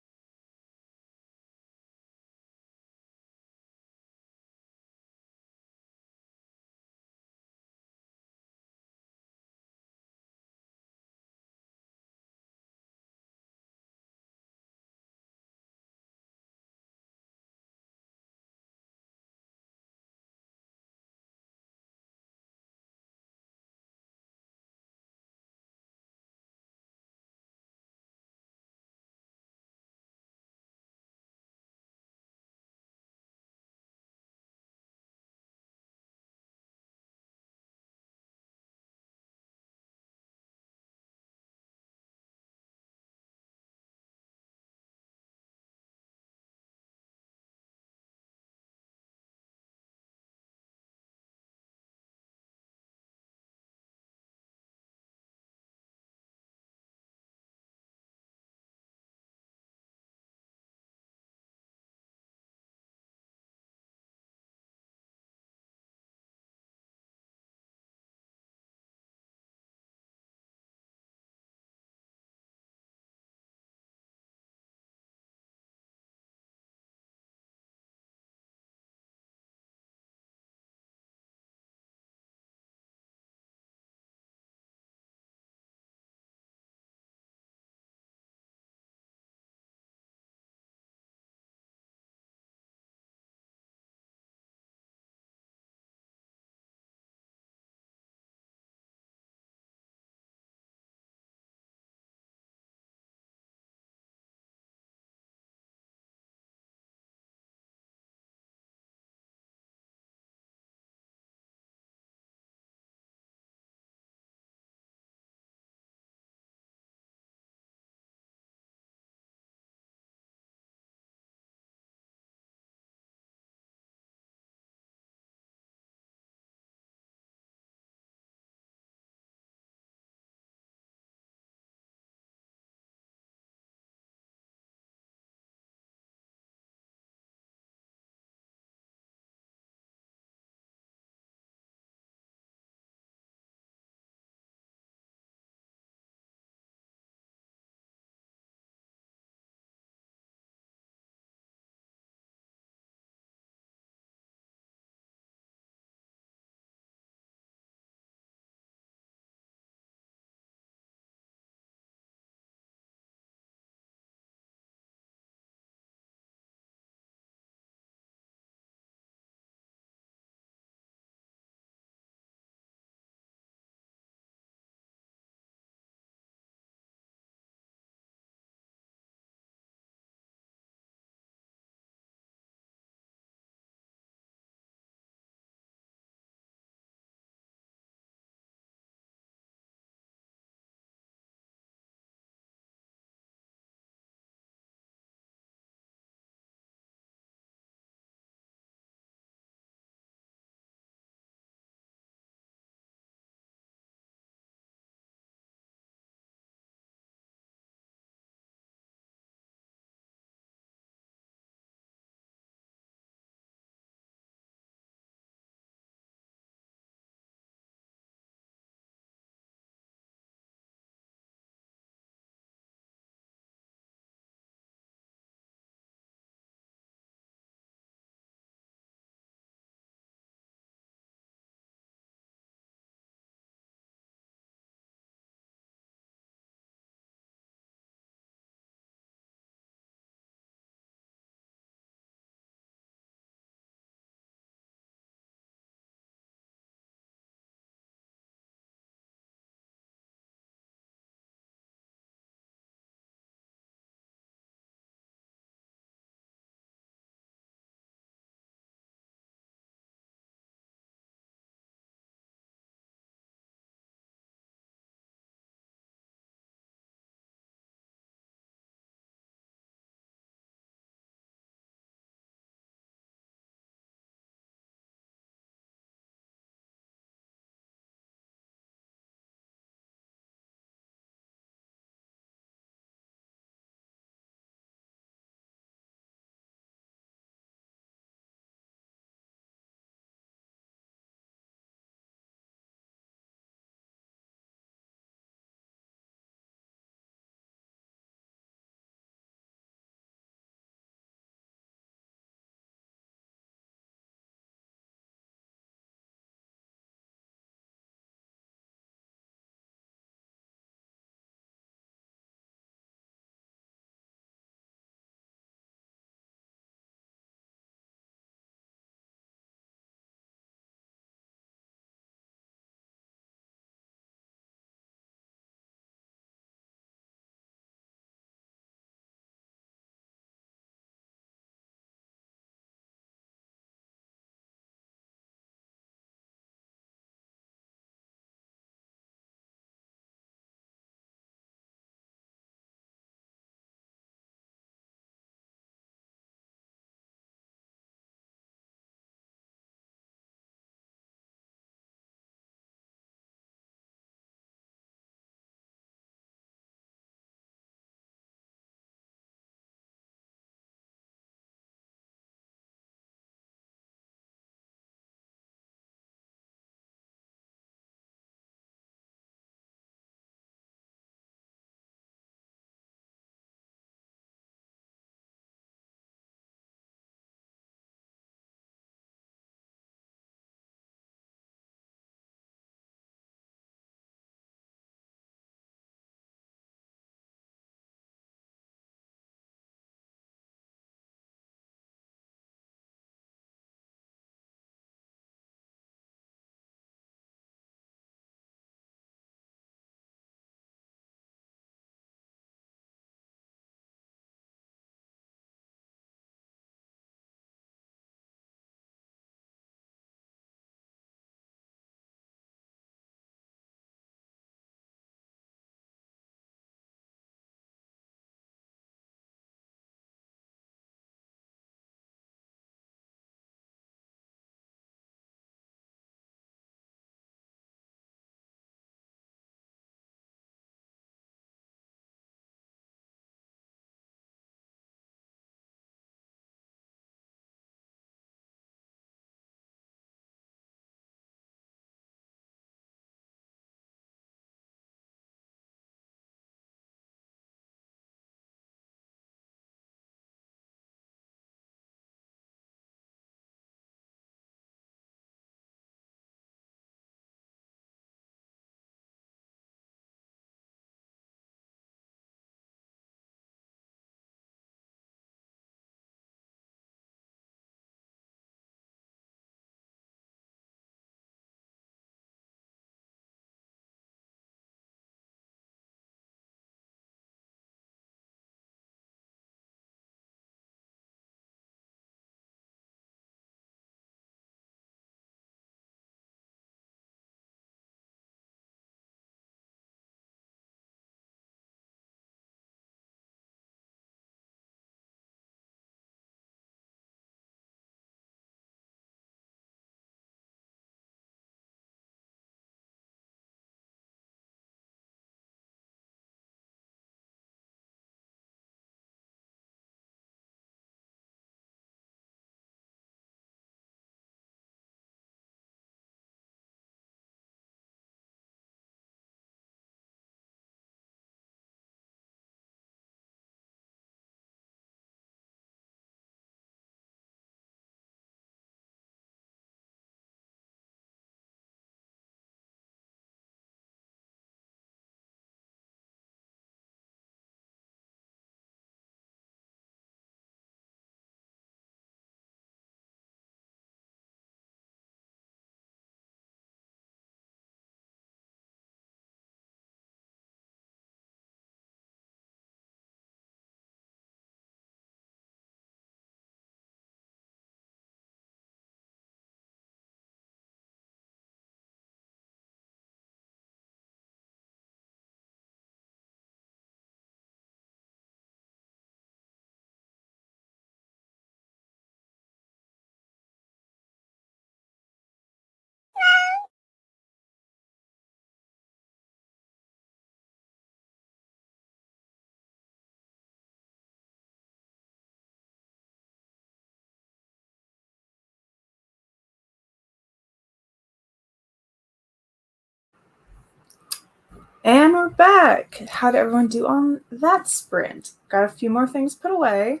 And we're back. How did everyone do on that sprint? Got a few more things put away.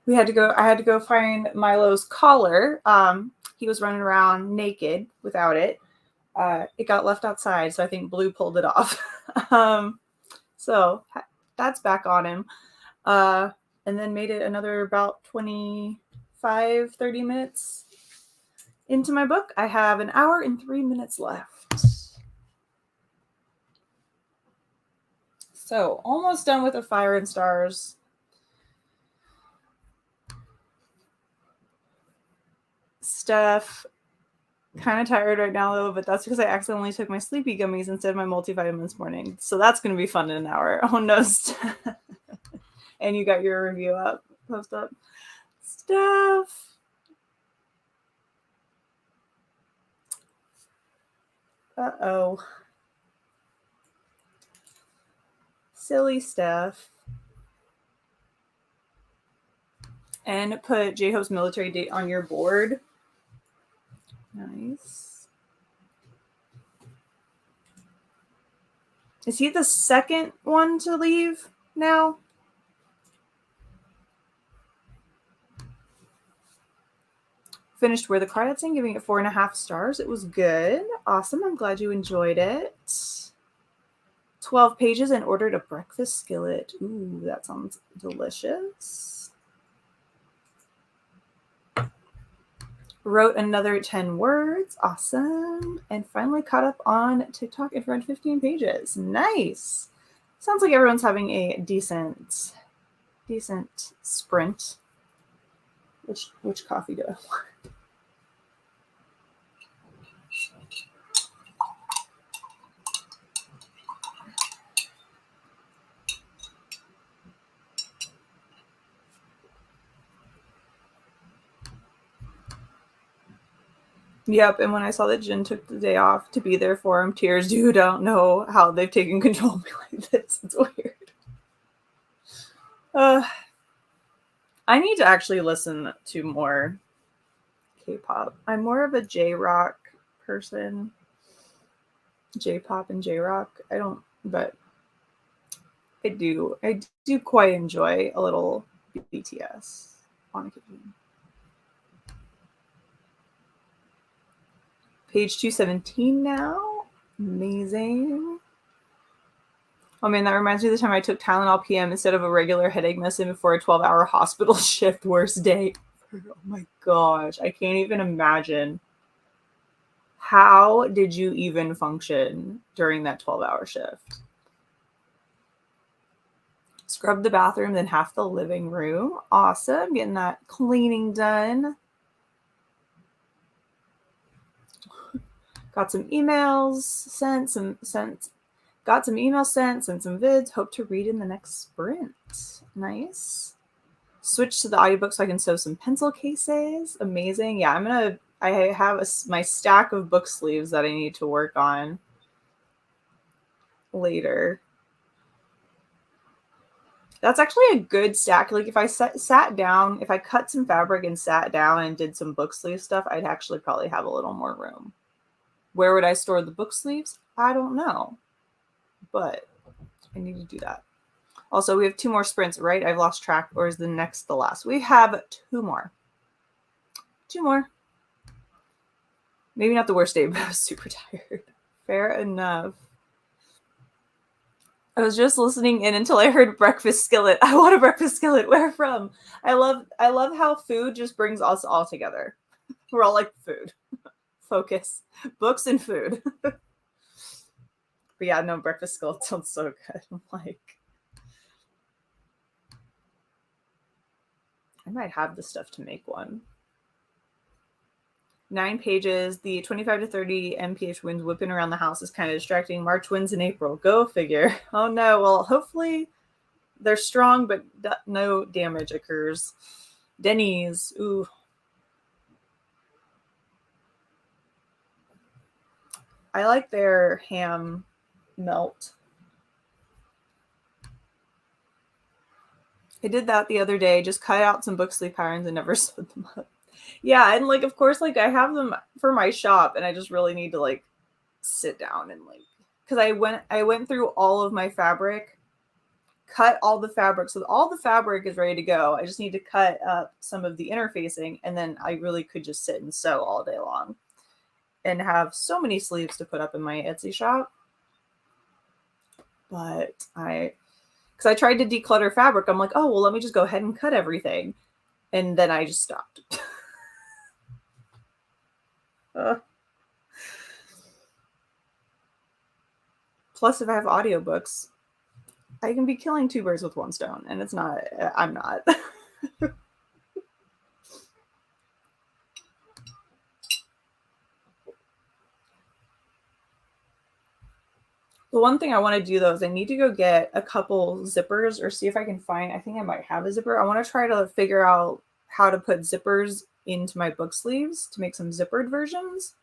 I had to go find Milo's collar. He was running around naked without it. It got left outside, so I think Blue pulled it off. So that's back on him. And then made it another about 25, 30 minutes into my book. I have an hour and 3 minutes left. So almost done with A Fire and Stars. Stuff. Kind of tired right now though, but that's because I accidentally took my sleepy gummies instead of my multivitamin this morning. So that's going to be fun in an hour. Oh no. And you got your review up, post up. Stuff. Uh-oh. Silly stuff. And put J-Hope's military date on your board. Nice. Is he the second one to leave now? Finished Where the Crawdads Sing, giving it 4.5 stars. It was good. Awesome. I'm glad you enjoyed it. 12 pages and ordered a breakfast skillet. Ooh, that sounds delicious. Wrote another 10 words. Awesome. And finally caught up on TikTok and read 15 pages. Nice. Sounds like everyone's having a decent sprint. Which coffee do I want? Yep, and when I saw that Jen took the day off to be there for him, tears, dude, I don't know how they've taken control of me like this. It's weird. I need to actually listen to more K-pop. I'm more of a J-rock person. J-pop and J-rock. But I do quite enjoy a little BTS on occasion. Page 217 now. Amazing. Oh man, that reminds me of the time I took Tylenol PM instead of a regular headache medicine before a 12-hour hospital shift. Worst day. Oh my gosh. I can't even imagine. How did you even function during that 12-hour shift? Scrubbed the bathroom, then half the living room. Awesome. Getting that cleaning done. Got some emails sent, sent some vids. Hope to read in the next sprint. Nice. Switch to the audiobook so I can sew some pencil cases. Amazing. Yeah, I have my stack of book sleeves that I need to work on later. That's actually a good stack. Like if I sat down, if I cut some fabric and sat down and did some book sleeve stuff, I'd actually probably have a little more room. Where would I store the book sleeves? I don't know, but I need to do that. Also, we have 2 more sprints, right? I've lost track, or is the next the last? We have 2 more. 2 more. Maybe not the worst day, but I was super tired. Fair enough. I was just listening in until I heard breakfast skillet. I want a breakfast skillet. Where from? I love how food just brings us all together. We're all like food. Focus. Books and food. But yeah, no, breakfast skillet sounds so good. I'm like, I might have the stuff to make one. 9 pages. The 25 to 30 mph winds whipping around the house is kind of distracting. March winds in April. Go figure. Oh no. Well, hopefully they're strong, but no damage occurs. Denny's. Ooh. I like their ham melt. I did that the other day. Just cut out some book sleeve patterns and never sewed them up. Yeah, and like, of course, like I have them for my shop, and I just really need to like sit down and like because I went through all of my fabric, cut all the fabric. So all the fabric is ready to go. I just need to cut up some of the interfacing, and then I really could just sit and sew all day long and have so many sleeves to put up in my Etsy shop. But because I tried to declutter fabric, I'm like, oh, well, let me just go ahead and cut everything. And then I just stopped. Plus, if I have audiobooks, I can be killing two birds with one stone, and it's not, I'm not. The one thing I want to do though is I need to go get a couple zippers or see if I can find, I think I might have a zipper. I want to try to figure out how to put zippers into my book sleeves to make some zippered versions.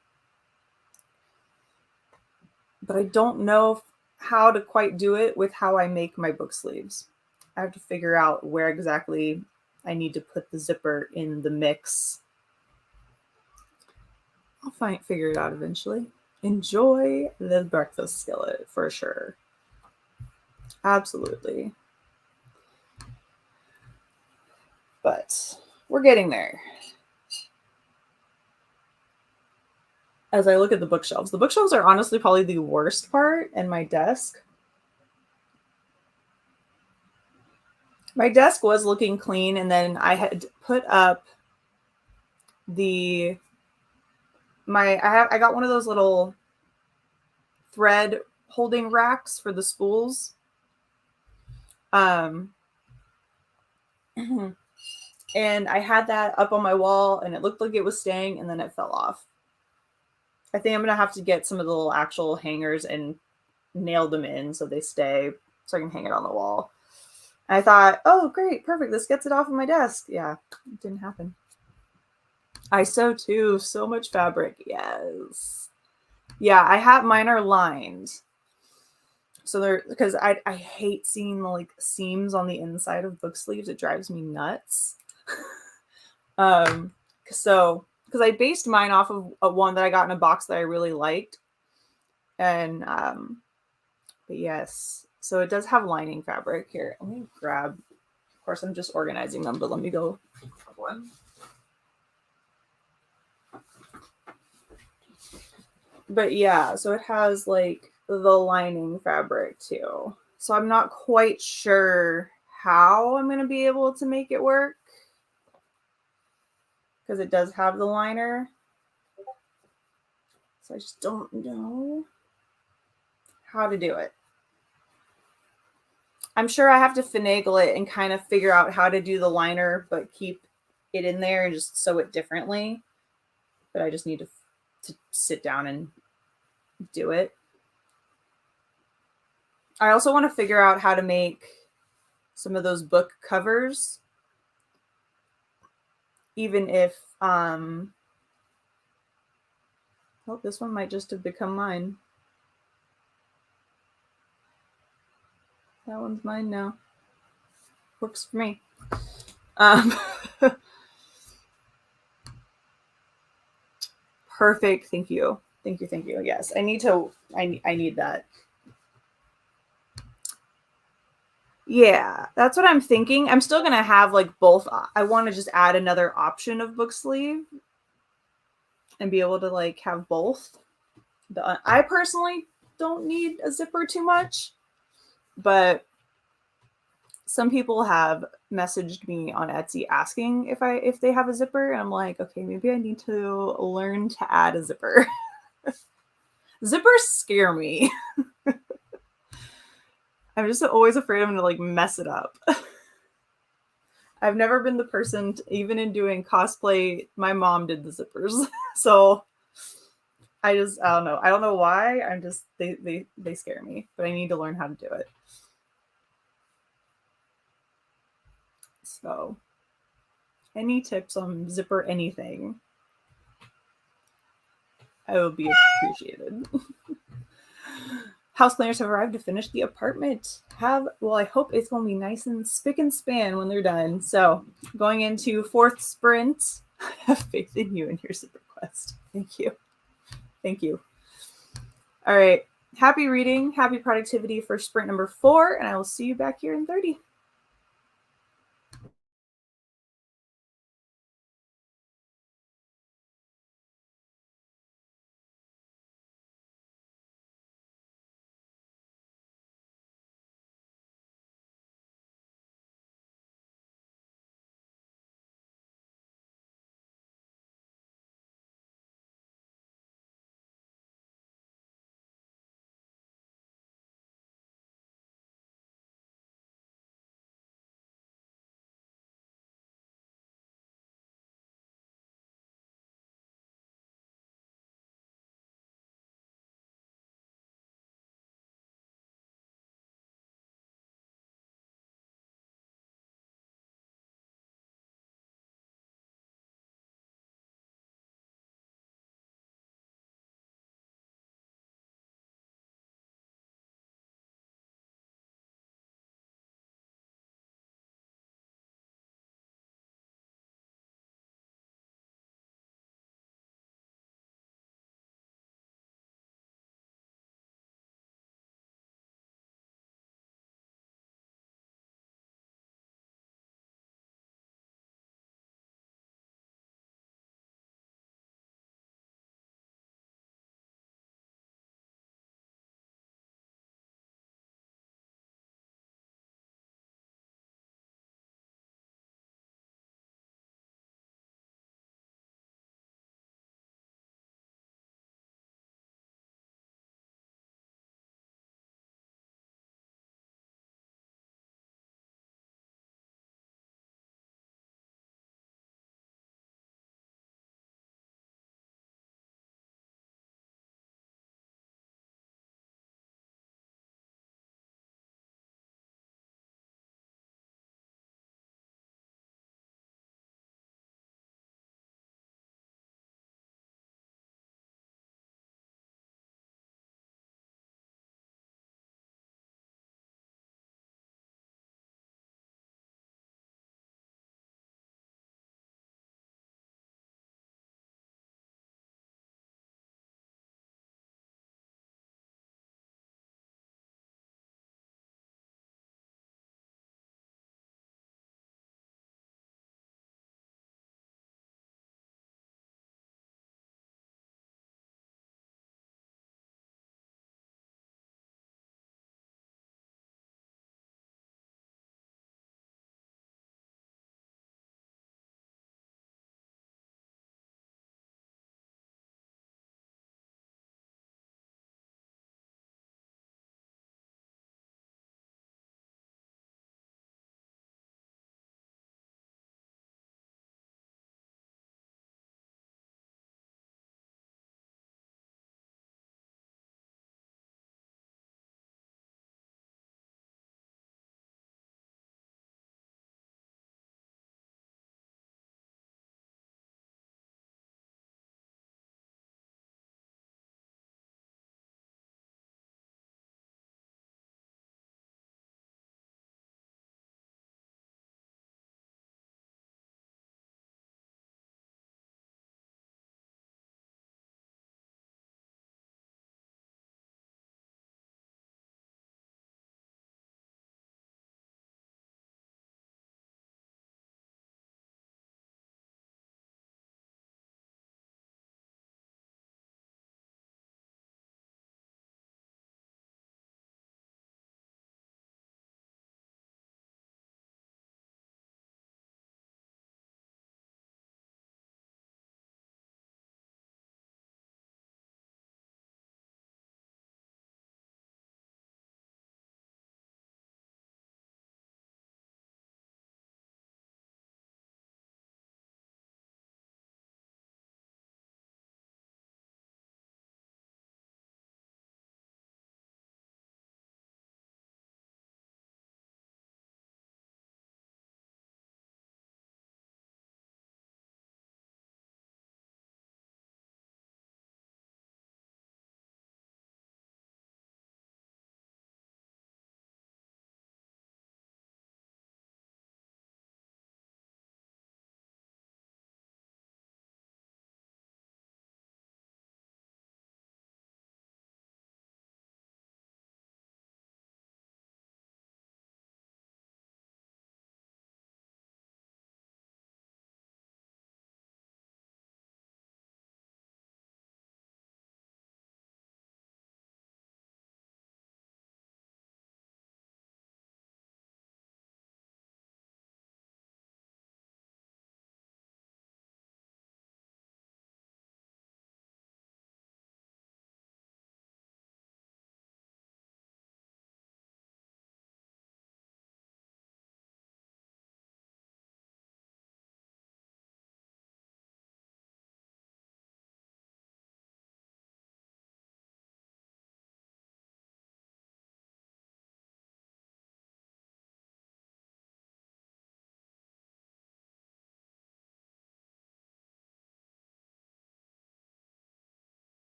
But I don't know how to quite do it with how I make my book sleeves. I have to figure out where exactly I need to put the zipper in the mix. I'll figure it out eventually. Enjoy the breakfast skillet for sure. Absolutely. But we're getting there. As I look at the bookshelves are honestly probably the worst part, and my desk. My desk was looking clean, and then I had put up I got one of those little thread holding racks for the spools. And I had that up on my wall, and it looked like it was staying, and then it fell off. I think I'm going to have to get some of the little actual hangers and nail them in so they stay, so I can hang it on the wall. And I thought, oh, great, perfect. This gets it off of my desk. Yeah, it didn't happen. I sew too. So much fabric. Yes. Yeah, mine are lined. So they're, because I hate seeing the like seams on the inside of book sleeves. It drives me nuts. So because I based mine off of one that I got in a box that I really liked. And but yes, so it does have lining fabric here. Let me grab, of course I'm just organizing them, but let me go grab one. But yeah, so it has like the lining fabric too. So I'm not quite sure how I'm going to be able to make it work, because it does have the liner. So I just don't know how to do it. I'm sure I have to finagle it and kind of figure out how to do the liner, but keep it in there and just sew it differently. But I just need to sit down and do it. I also want to figure out how to make some of those book covers, even if oh, this one might just have become mine. That one's mine now. Works for me. Perfect. Thank you. Thank you. Thank you. Yes, I need that. Yeah, that's what I'm thinking. I'm still going to have like both. I want to just add another option of book sleeve and be able to like have both. I personally don't need a zipper too much, but some people have messaged me on Etsy asking if they have a zipper, and I'm like, okay, maybe I need to learn to add a zipper. Zippers scare me. I'm just always afraid I'm gonna like mess it up. I've never been the person even in doing cosplay, my mom did the zippers. So I don't know. I don't know why. I'm just, they scare me, but I need to learn how to do it. So any tips on zipper anything, I will be appreciated. House cleaners have arrived to finish the apartment. Well, I hope it's going to be nice and spick and span when they're done. So going into fourth sprint, I have faith in you and your zipper quest. Thank you. Thank you. All right. Happy reading, happy productivity for sprint number 4, and I will see you back here in 30.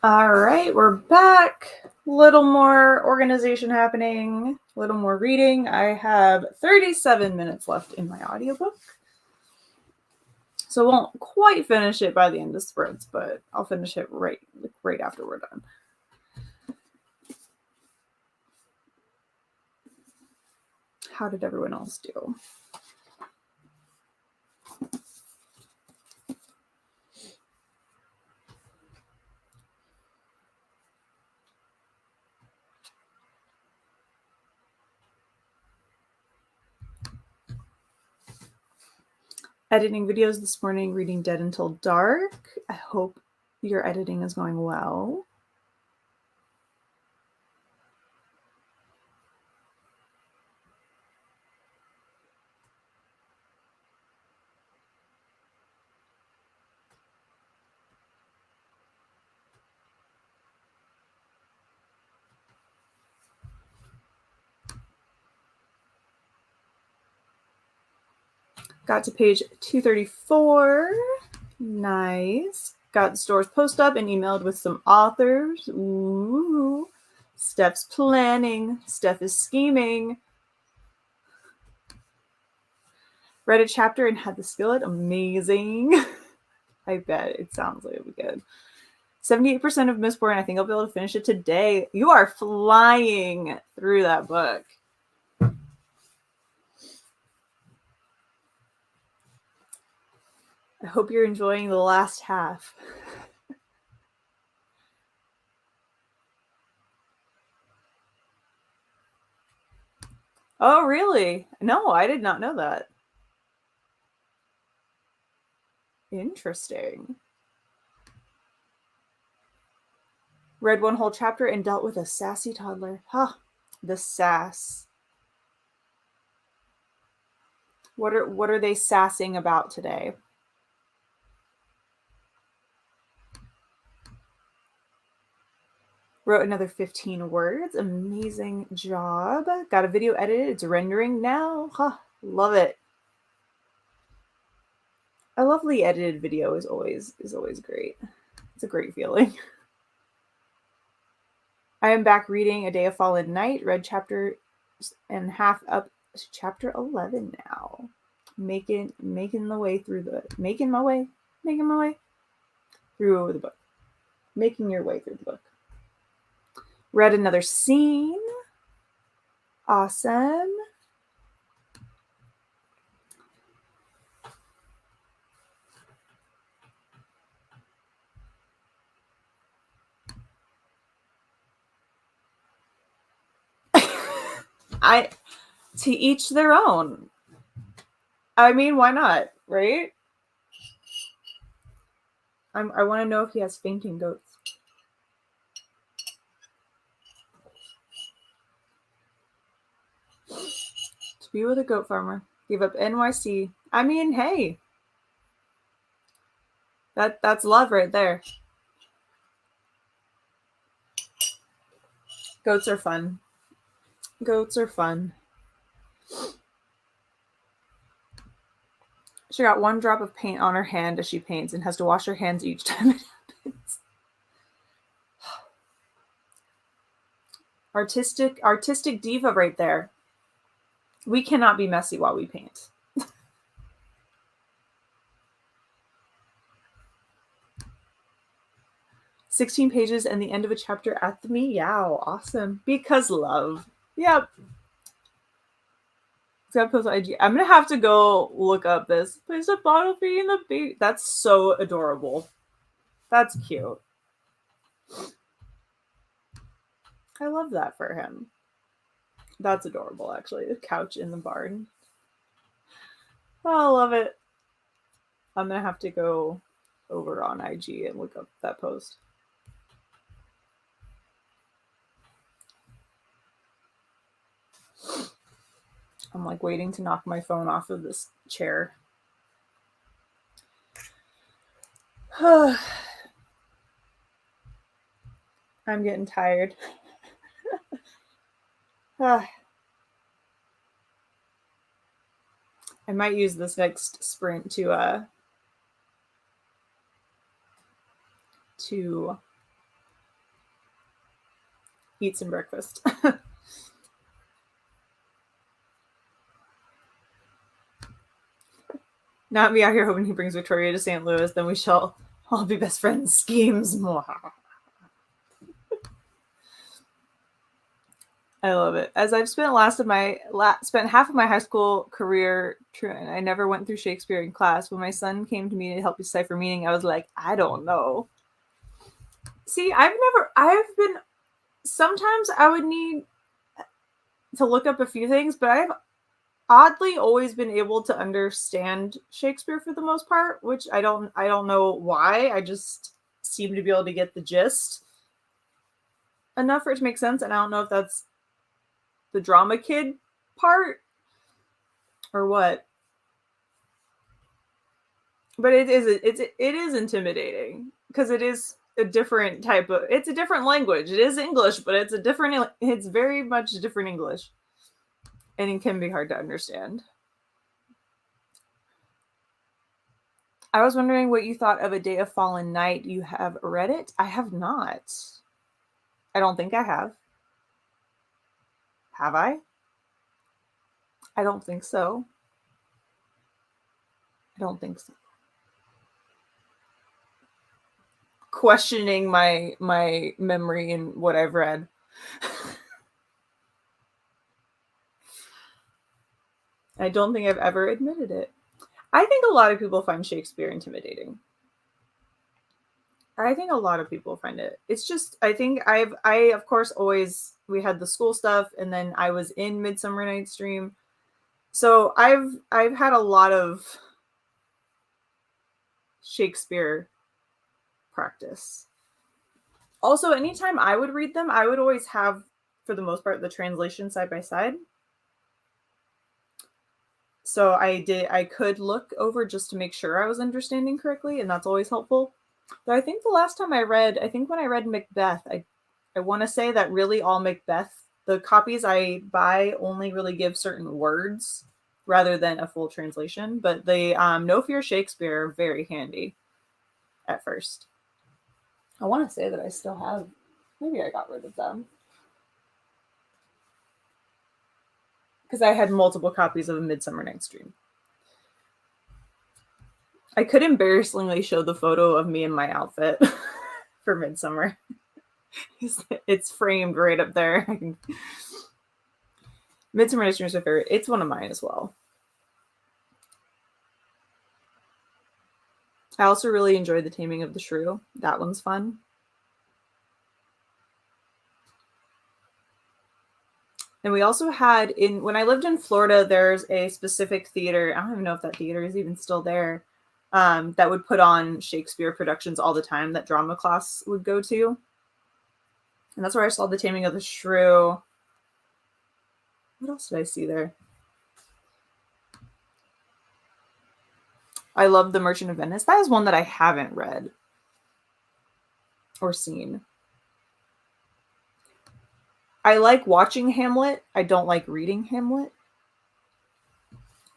All right, we're back. Little more organization happening, a little more reading. I have 37 minutes left in my audiobook. So I won't quite finish it by the end of sprints, but I'll finish it right after we're done. How did everyone else do? Editing videos this morning, reading Dead Until Dark. I hope your editing is going well. Got to page 234. Nice. Got the store's post up and emailed with some authors. Ooh. Steph's planning. Steph is scheming. Read a chapter and had the skillet. Amazing. I bet it sounds like it'll be good. 78% of Mistborn. I think I'll be able to finish it today. You are flying through that book. I hope you're enjoying the last half. Oh, really? No, I did not know that. Interesting. Read one whole chapter and dealt with a sassy toddler. Huh. The sass. What are they sassing about today? Wrote another 15 words. Amazing job. Got a video edited. It's rendering now. Huh. Love it. A lovely edited video is always great. It's a great feeling. I am back reading A Day of Fallen Night. Read chapter and half up to chapter 11 now. Making my way through the book. Making your way through the book. Read another scene. Awesome. To each their own. I mean, why not, right? I want to know if he has fainting goats. To be with a goat farmer. Give up NYC. I mean, hey. That's love right there. Goats are fun. Goats are fun. She got one drop of paint on her hand as she paints and has to wash her hands each time it happens. Artistic diva right there. We cannot be messy while we paint. 16 pages and the end of a chapter at the meow. Awesome. Because love. Yep. I'm gonna have to go look up this. Place a bottle feeding the baby. That's so adorable. That's cute. I love that for him. That's adorable, actually. The couch in the barn. Oh, I love it. I'm gonna have to go over on IG and look up that post. I'm like waiting to knock my phone off of this chair. I'm getting tired. I might use this next sprint to eat some breakfast. Not me out here hoping he brings Victoria to St. Louis, then we shall all be best friends. Schemes. I love it. As I've spent spent half of my high school career, and I never went through Shakespeare in class. When my son came to me to help decipher meaning, I was like, I don't know. See, sometimes I would need to look up a few things, but I've oddly always been able to understand Shakespeare for the most part, which I don't know why. I just seem to be able to get the gist enough for it to make sense, and I don't know if that's the drama kid part or what. But it is intimidating because it is a different it's a different language. It is English, but it's very much different English. And it can be hard to understand. I was wondering what you thought of A Day of Fallen Night. You have read it? I have not. I don't think I have. Have I? I don't think so. I don't think so. Questioning my memory and what I've read. I don't think I've ever admitted it. I think a lot of people find Shakespeare intimidating. I think a lot of people find it. It's just, I think I of course always, we had the school stuff, and then I was in Midsummer Night's Dream. So I've had a lot of Shakespeare practice. Also, anytime I would read them, I would always have, for the most part, the translation side by side. So I could look over just to make sure I was understanding correctly, and that's always helpful. But I think the last time when I read Macbeth, I want to say that really all Macbeth, the copies I buy only really give certain words rather than a full translation. But the No Fear Shakespeare are very handy at first. I want to say that I still have, maybe I got rid of them. Because I had multiple copies of A Midsummer Night's Dream. I could embarrassingly show the photo of me in my outfit for Midsummer. It's framed right up there. Midsummer Night's Dream is my favorite. It's one of mine as well. I also really enjoyed The Taming of the Shrew. That one's fun. And we also had, when I lived in Florida, there's a specific theater. I don't even know if that theater is even still there. That would put on Shakespeare productions all the time that drama class would go to. And that's where I saw The Taming of the Shrew. What else did I see there? I love The Merchant of Venice. That is one that I haven't read or seen. I like watching Hamlet. I don't like reading Hamlet.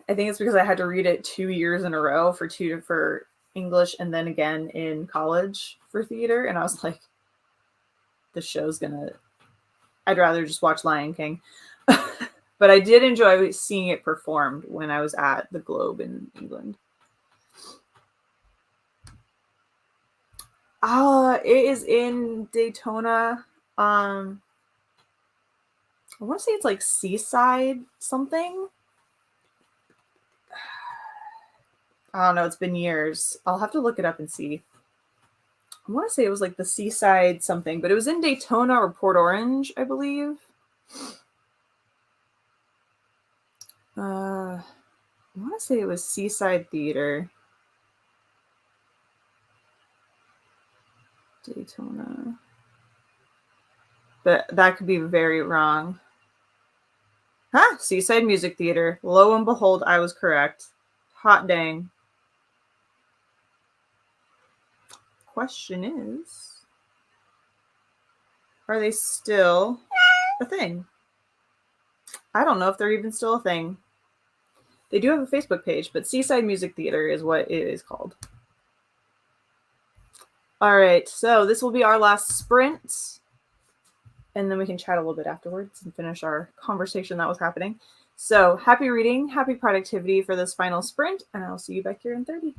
I think it's because I had to read it 2 years in a row for English, and then again in college for theater. And I was like, this show's I'd rather just watch Lion King. But I did enjoy seeing it performed when I was at the Globe in England. It is in Daytona. I want to say it's like Seaside something. I don't know. It's been years. I'll have to look it up and see. I want to say it was like the Seaside something, but it was in Daytona or Port Orange, I believe. I want to say it was Seaside Theater. Daytona. But that could be very wrong. Huh? Seaside Music Theater. Lo and behold, I was correct. Hot dang. Question is, are they still a thing? I don't know if they're even still a thing. They do have a Facebook page, but Seaside Music Theater is what it is called. All right, so this will be our last sprint. and then we can chat a little bit afterwards and finish our conversation that was happening. So happy reading, happy productivity for this final sprint, and I'll see you back here in 30.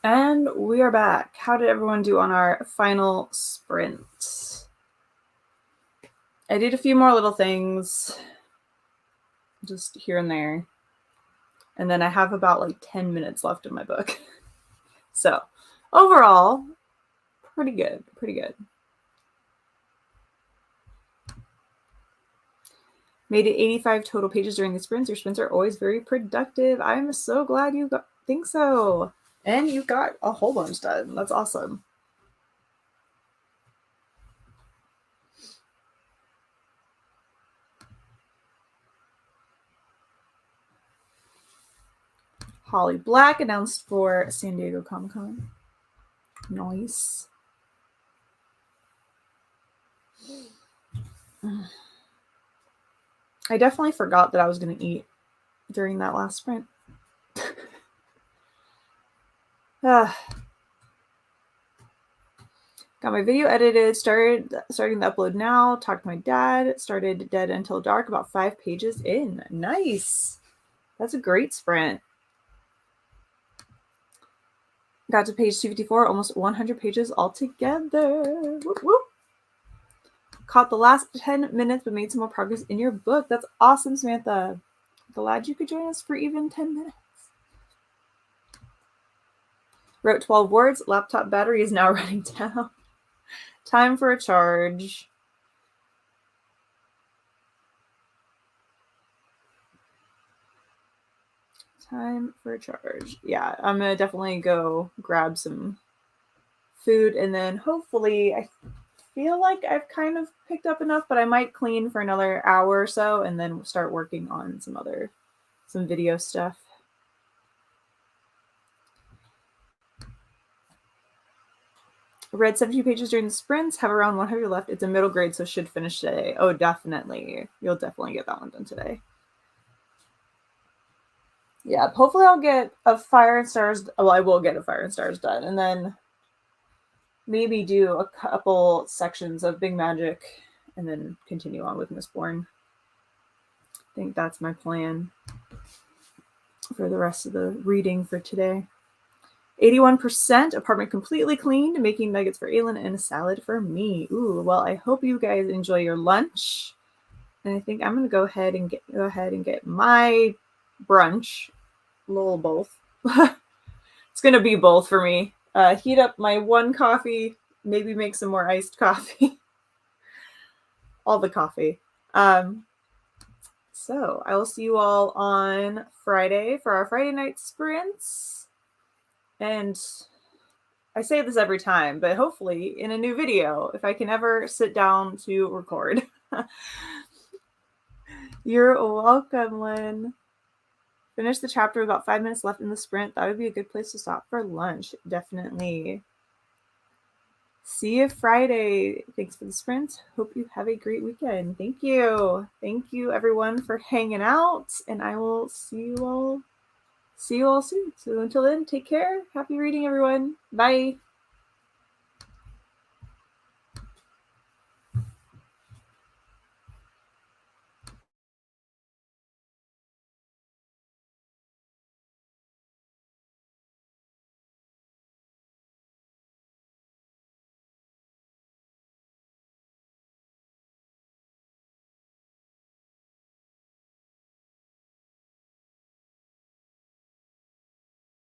And we are back. How did everyone do on our final sprint? I did a few more little things, just here and there. And then I have about like 10 minutes left in my book. So overall, pretty good, pretty good. Made it 85 total pages during the sprints. Your sprints are always very productive. I'm so glad you think so. And you got a whole bunch done. That's awesome. Holly Black announced for San Diego Comic-Con. Nice. I definitely forgot that I was going to eat during that last sprint. Got my video edited, starting to upload now, talked to my dad, started Dead Until Dark, about 5 pages in. Nice. That's a great sprint. Got to page 254, almost 100 pages altogether. Whoop, whoop. Caught the last 10 minutes, but made some more progress in your book. That's awesome, Samantha. Glad you could join us for even 10 minutes. Wrote 12 words. Laptop battery is now running down. Time for a charge. Time for a charge. Yeah, I'm going to definitely go grab some food, and then hopefully, I feel like I've kind of picked up enough, but I might clean for another hour or so and then start working on some video stuff. Read 70 pages during the sprints, have around 100 left. It's a middle grade, so should finish today. Oh, definitely. You'll definitely get that one done today. Yeah, hopefully I'll get a Fire and Stars. Well, I will get a Fire and Stars done, and then maybe do a couple sections of Big Magic, and then continue on with Mistborn. I think that's my plan for the rest of the reading for today. 81%, apartment completely cleaned, making nuggets for Aylin and a salad for me. Ooh, well, I hope you guys enjoy your lunch. And I think I'm gonna go ahead and get my brunch. A little both. It's gonna be both for me. Heat up my one coffee, maybe make some more iced coffee. All the coffee. So I will see you all on Friday for our Friday night sprints. And I say this every time, but hopefully in a new video, if I can ever sit down to record. You're welcome, Lynn. Finish the chapter with about 5 minutes left in the sprint. That would be a good place to stop for lunch. Definitely. See you Friday. Thanks for the sprint. Hope you have a great weekend. Thank you. Thank you, everyone, for hanging out. And I will see you all soon. So until then, take care. Happy reading, everyone. Bye.